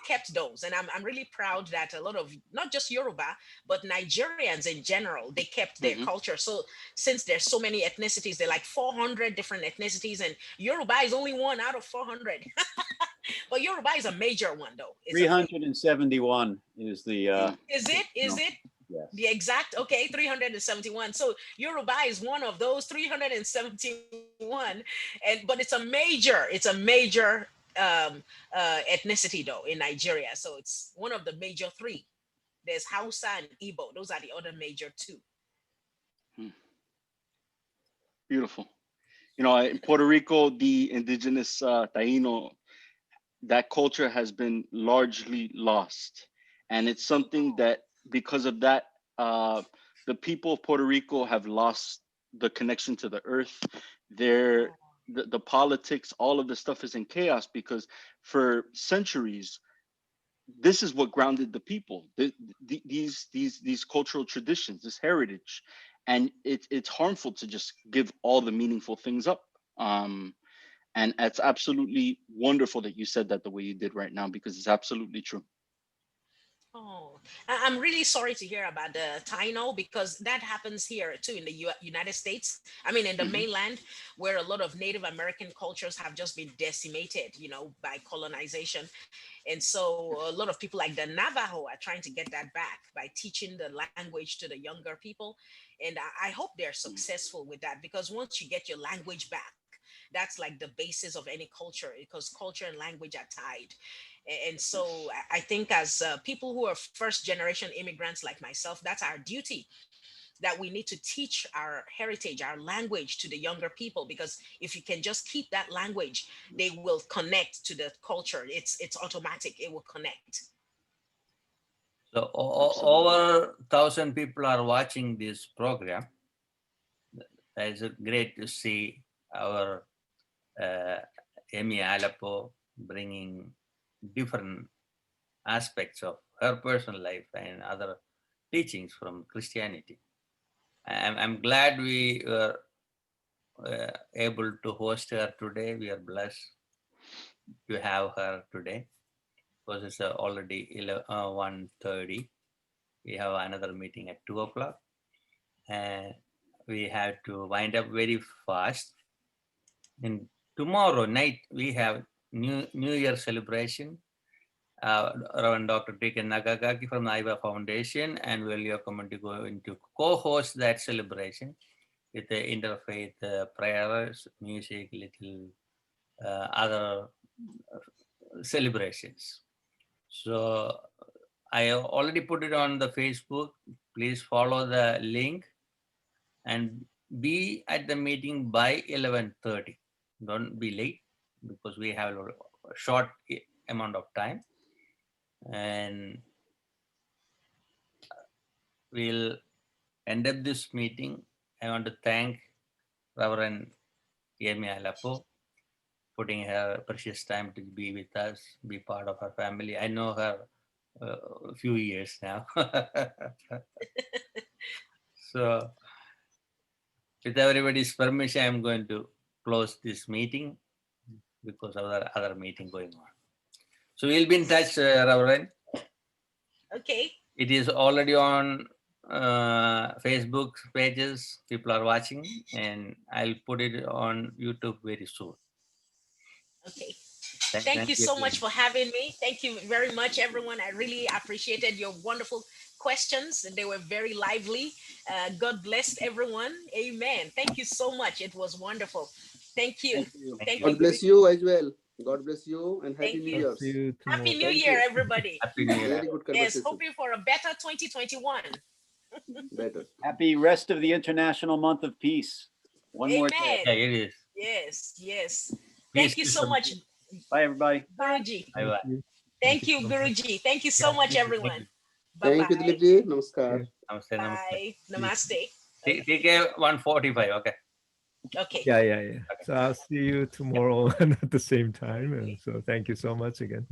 kept those. And I'm really proud that a lot of, not just Yoruba, but Nigerians in general, they kept their Hmm. culture. So since there's so many ethnicities, there are like 400 different ethnicities, and Yoruba is only one out of 400. But Yoruba is a major one, though. It's a 371 is the is no, it yes. the exact? Okay, 371. So Yoruba is one of those 371. And but it's a major ethnicity, though, in Nigeria. So it's one of the major three. There's Hausa and Igbo. Those are the other major two. Beautiful. In Puerto Rico, the indigenous Taino, that culture has been largely lost, and it's something that, because of that, uh, the people of Puerto Rico have lost the connection to the earth. Their the politics, all of the stuff is in chaos, because for centuries this is what grounded the people. These cultural traditions, this heritage, and it's harmful to just give all the meaningful things up. And it's absolutely wonderful that you said that the way you did right now, because it's absolutely true. Oh, I'm really sorry to hear about the Taino, because that happens here too in the United States. I mean, in the Mhm. mainland, where a lot of Native American cultures have just been decimated, by colonization. And so a lot of people like the Navajo are trying to get that back by teaching the language to the younger people. And I hope they're successful with that, because once you get your language back, that's like the basis of any culture, because culture and language are tied. And so I think, as people who are first generation immigrants like myself, that's our duty, that we need to teach our heritage, our language to the younger people, because if you can just keep that language, they will connect to the culture. It's automatic, it will connect. So Absolutely. over 1,000 people are watching this program. It's great to see our uh, Yemi Alapo bringing different aspects of her personal life and other teachings from Christianity. I'm glad we were able to host her today. We are blessed to have her today, because it's already 1:30. We have another meeting at 2 o'clock, and we have to wind up very fast. And tomorrow night we have New Year celebration. Reverend Dr. T.K. Nagagaki from the IVA Foundation and Valio Community going to co-host that celebration with the interfaith prayers, music, little other celebrations. So I already put it on the Facebook. Please follow the link and be at the meeting by 11:30. Don't be late, because we have a short amount of time, and we'll end up this meeting. I want to thank Reverend Yemi Alapo putting her precious time to be with us, be part of her family. I know her a few years now. So with everybody's permission, I'm going to close this meeting because of the other meeting going on. So we'll be in touch, Reverend. Okay. It is already on Facebook pages. People are watching, and I'll put it on YouTube very soon. Okay. Thank Thank you you so again. much for having me. Thank you very much, everyone. I really appreciated your wonderful questions. They were very lively. God bless everyone. Amen. Thank you so much. It was wonderful. Thank you. Thank you. Thank Thank you. you, God bless Guruji. you as well. God bless you and Happy Thank New you. I'll see Year's. you Happy tomorrow. New Thank Year, you. everybody. Happy New Year. Very good Yes, conversation. hoping for a better 2021. Better. Happy rest of the International Month of Peace. One more day. Yeah, Amen. it is. Yes, yes. Peace Thank you is so from much, Bye, everybody. Guruji. Bye bye. Thank Thank you you, so much. Guruji. Thank you so Yeah, much, thank you. Thank everyone. you. Bye Thank you, bye. Dileepji. Namaskar. Namaste, namaste. Bye. Namaste. Okay. TK 145. Okay. Okay. Yeah. Okay. So I'll see you tomorrow and at the same time. And so thank you so much again.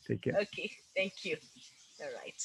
Take care. Okay. Thank you. All right.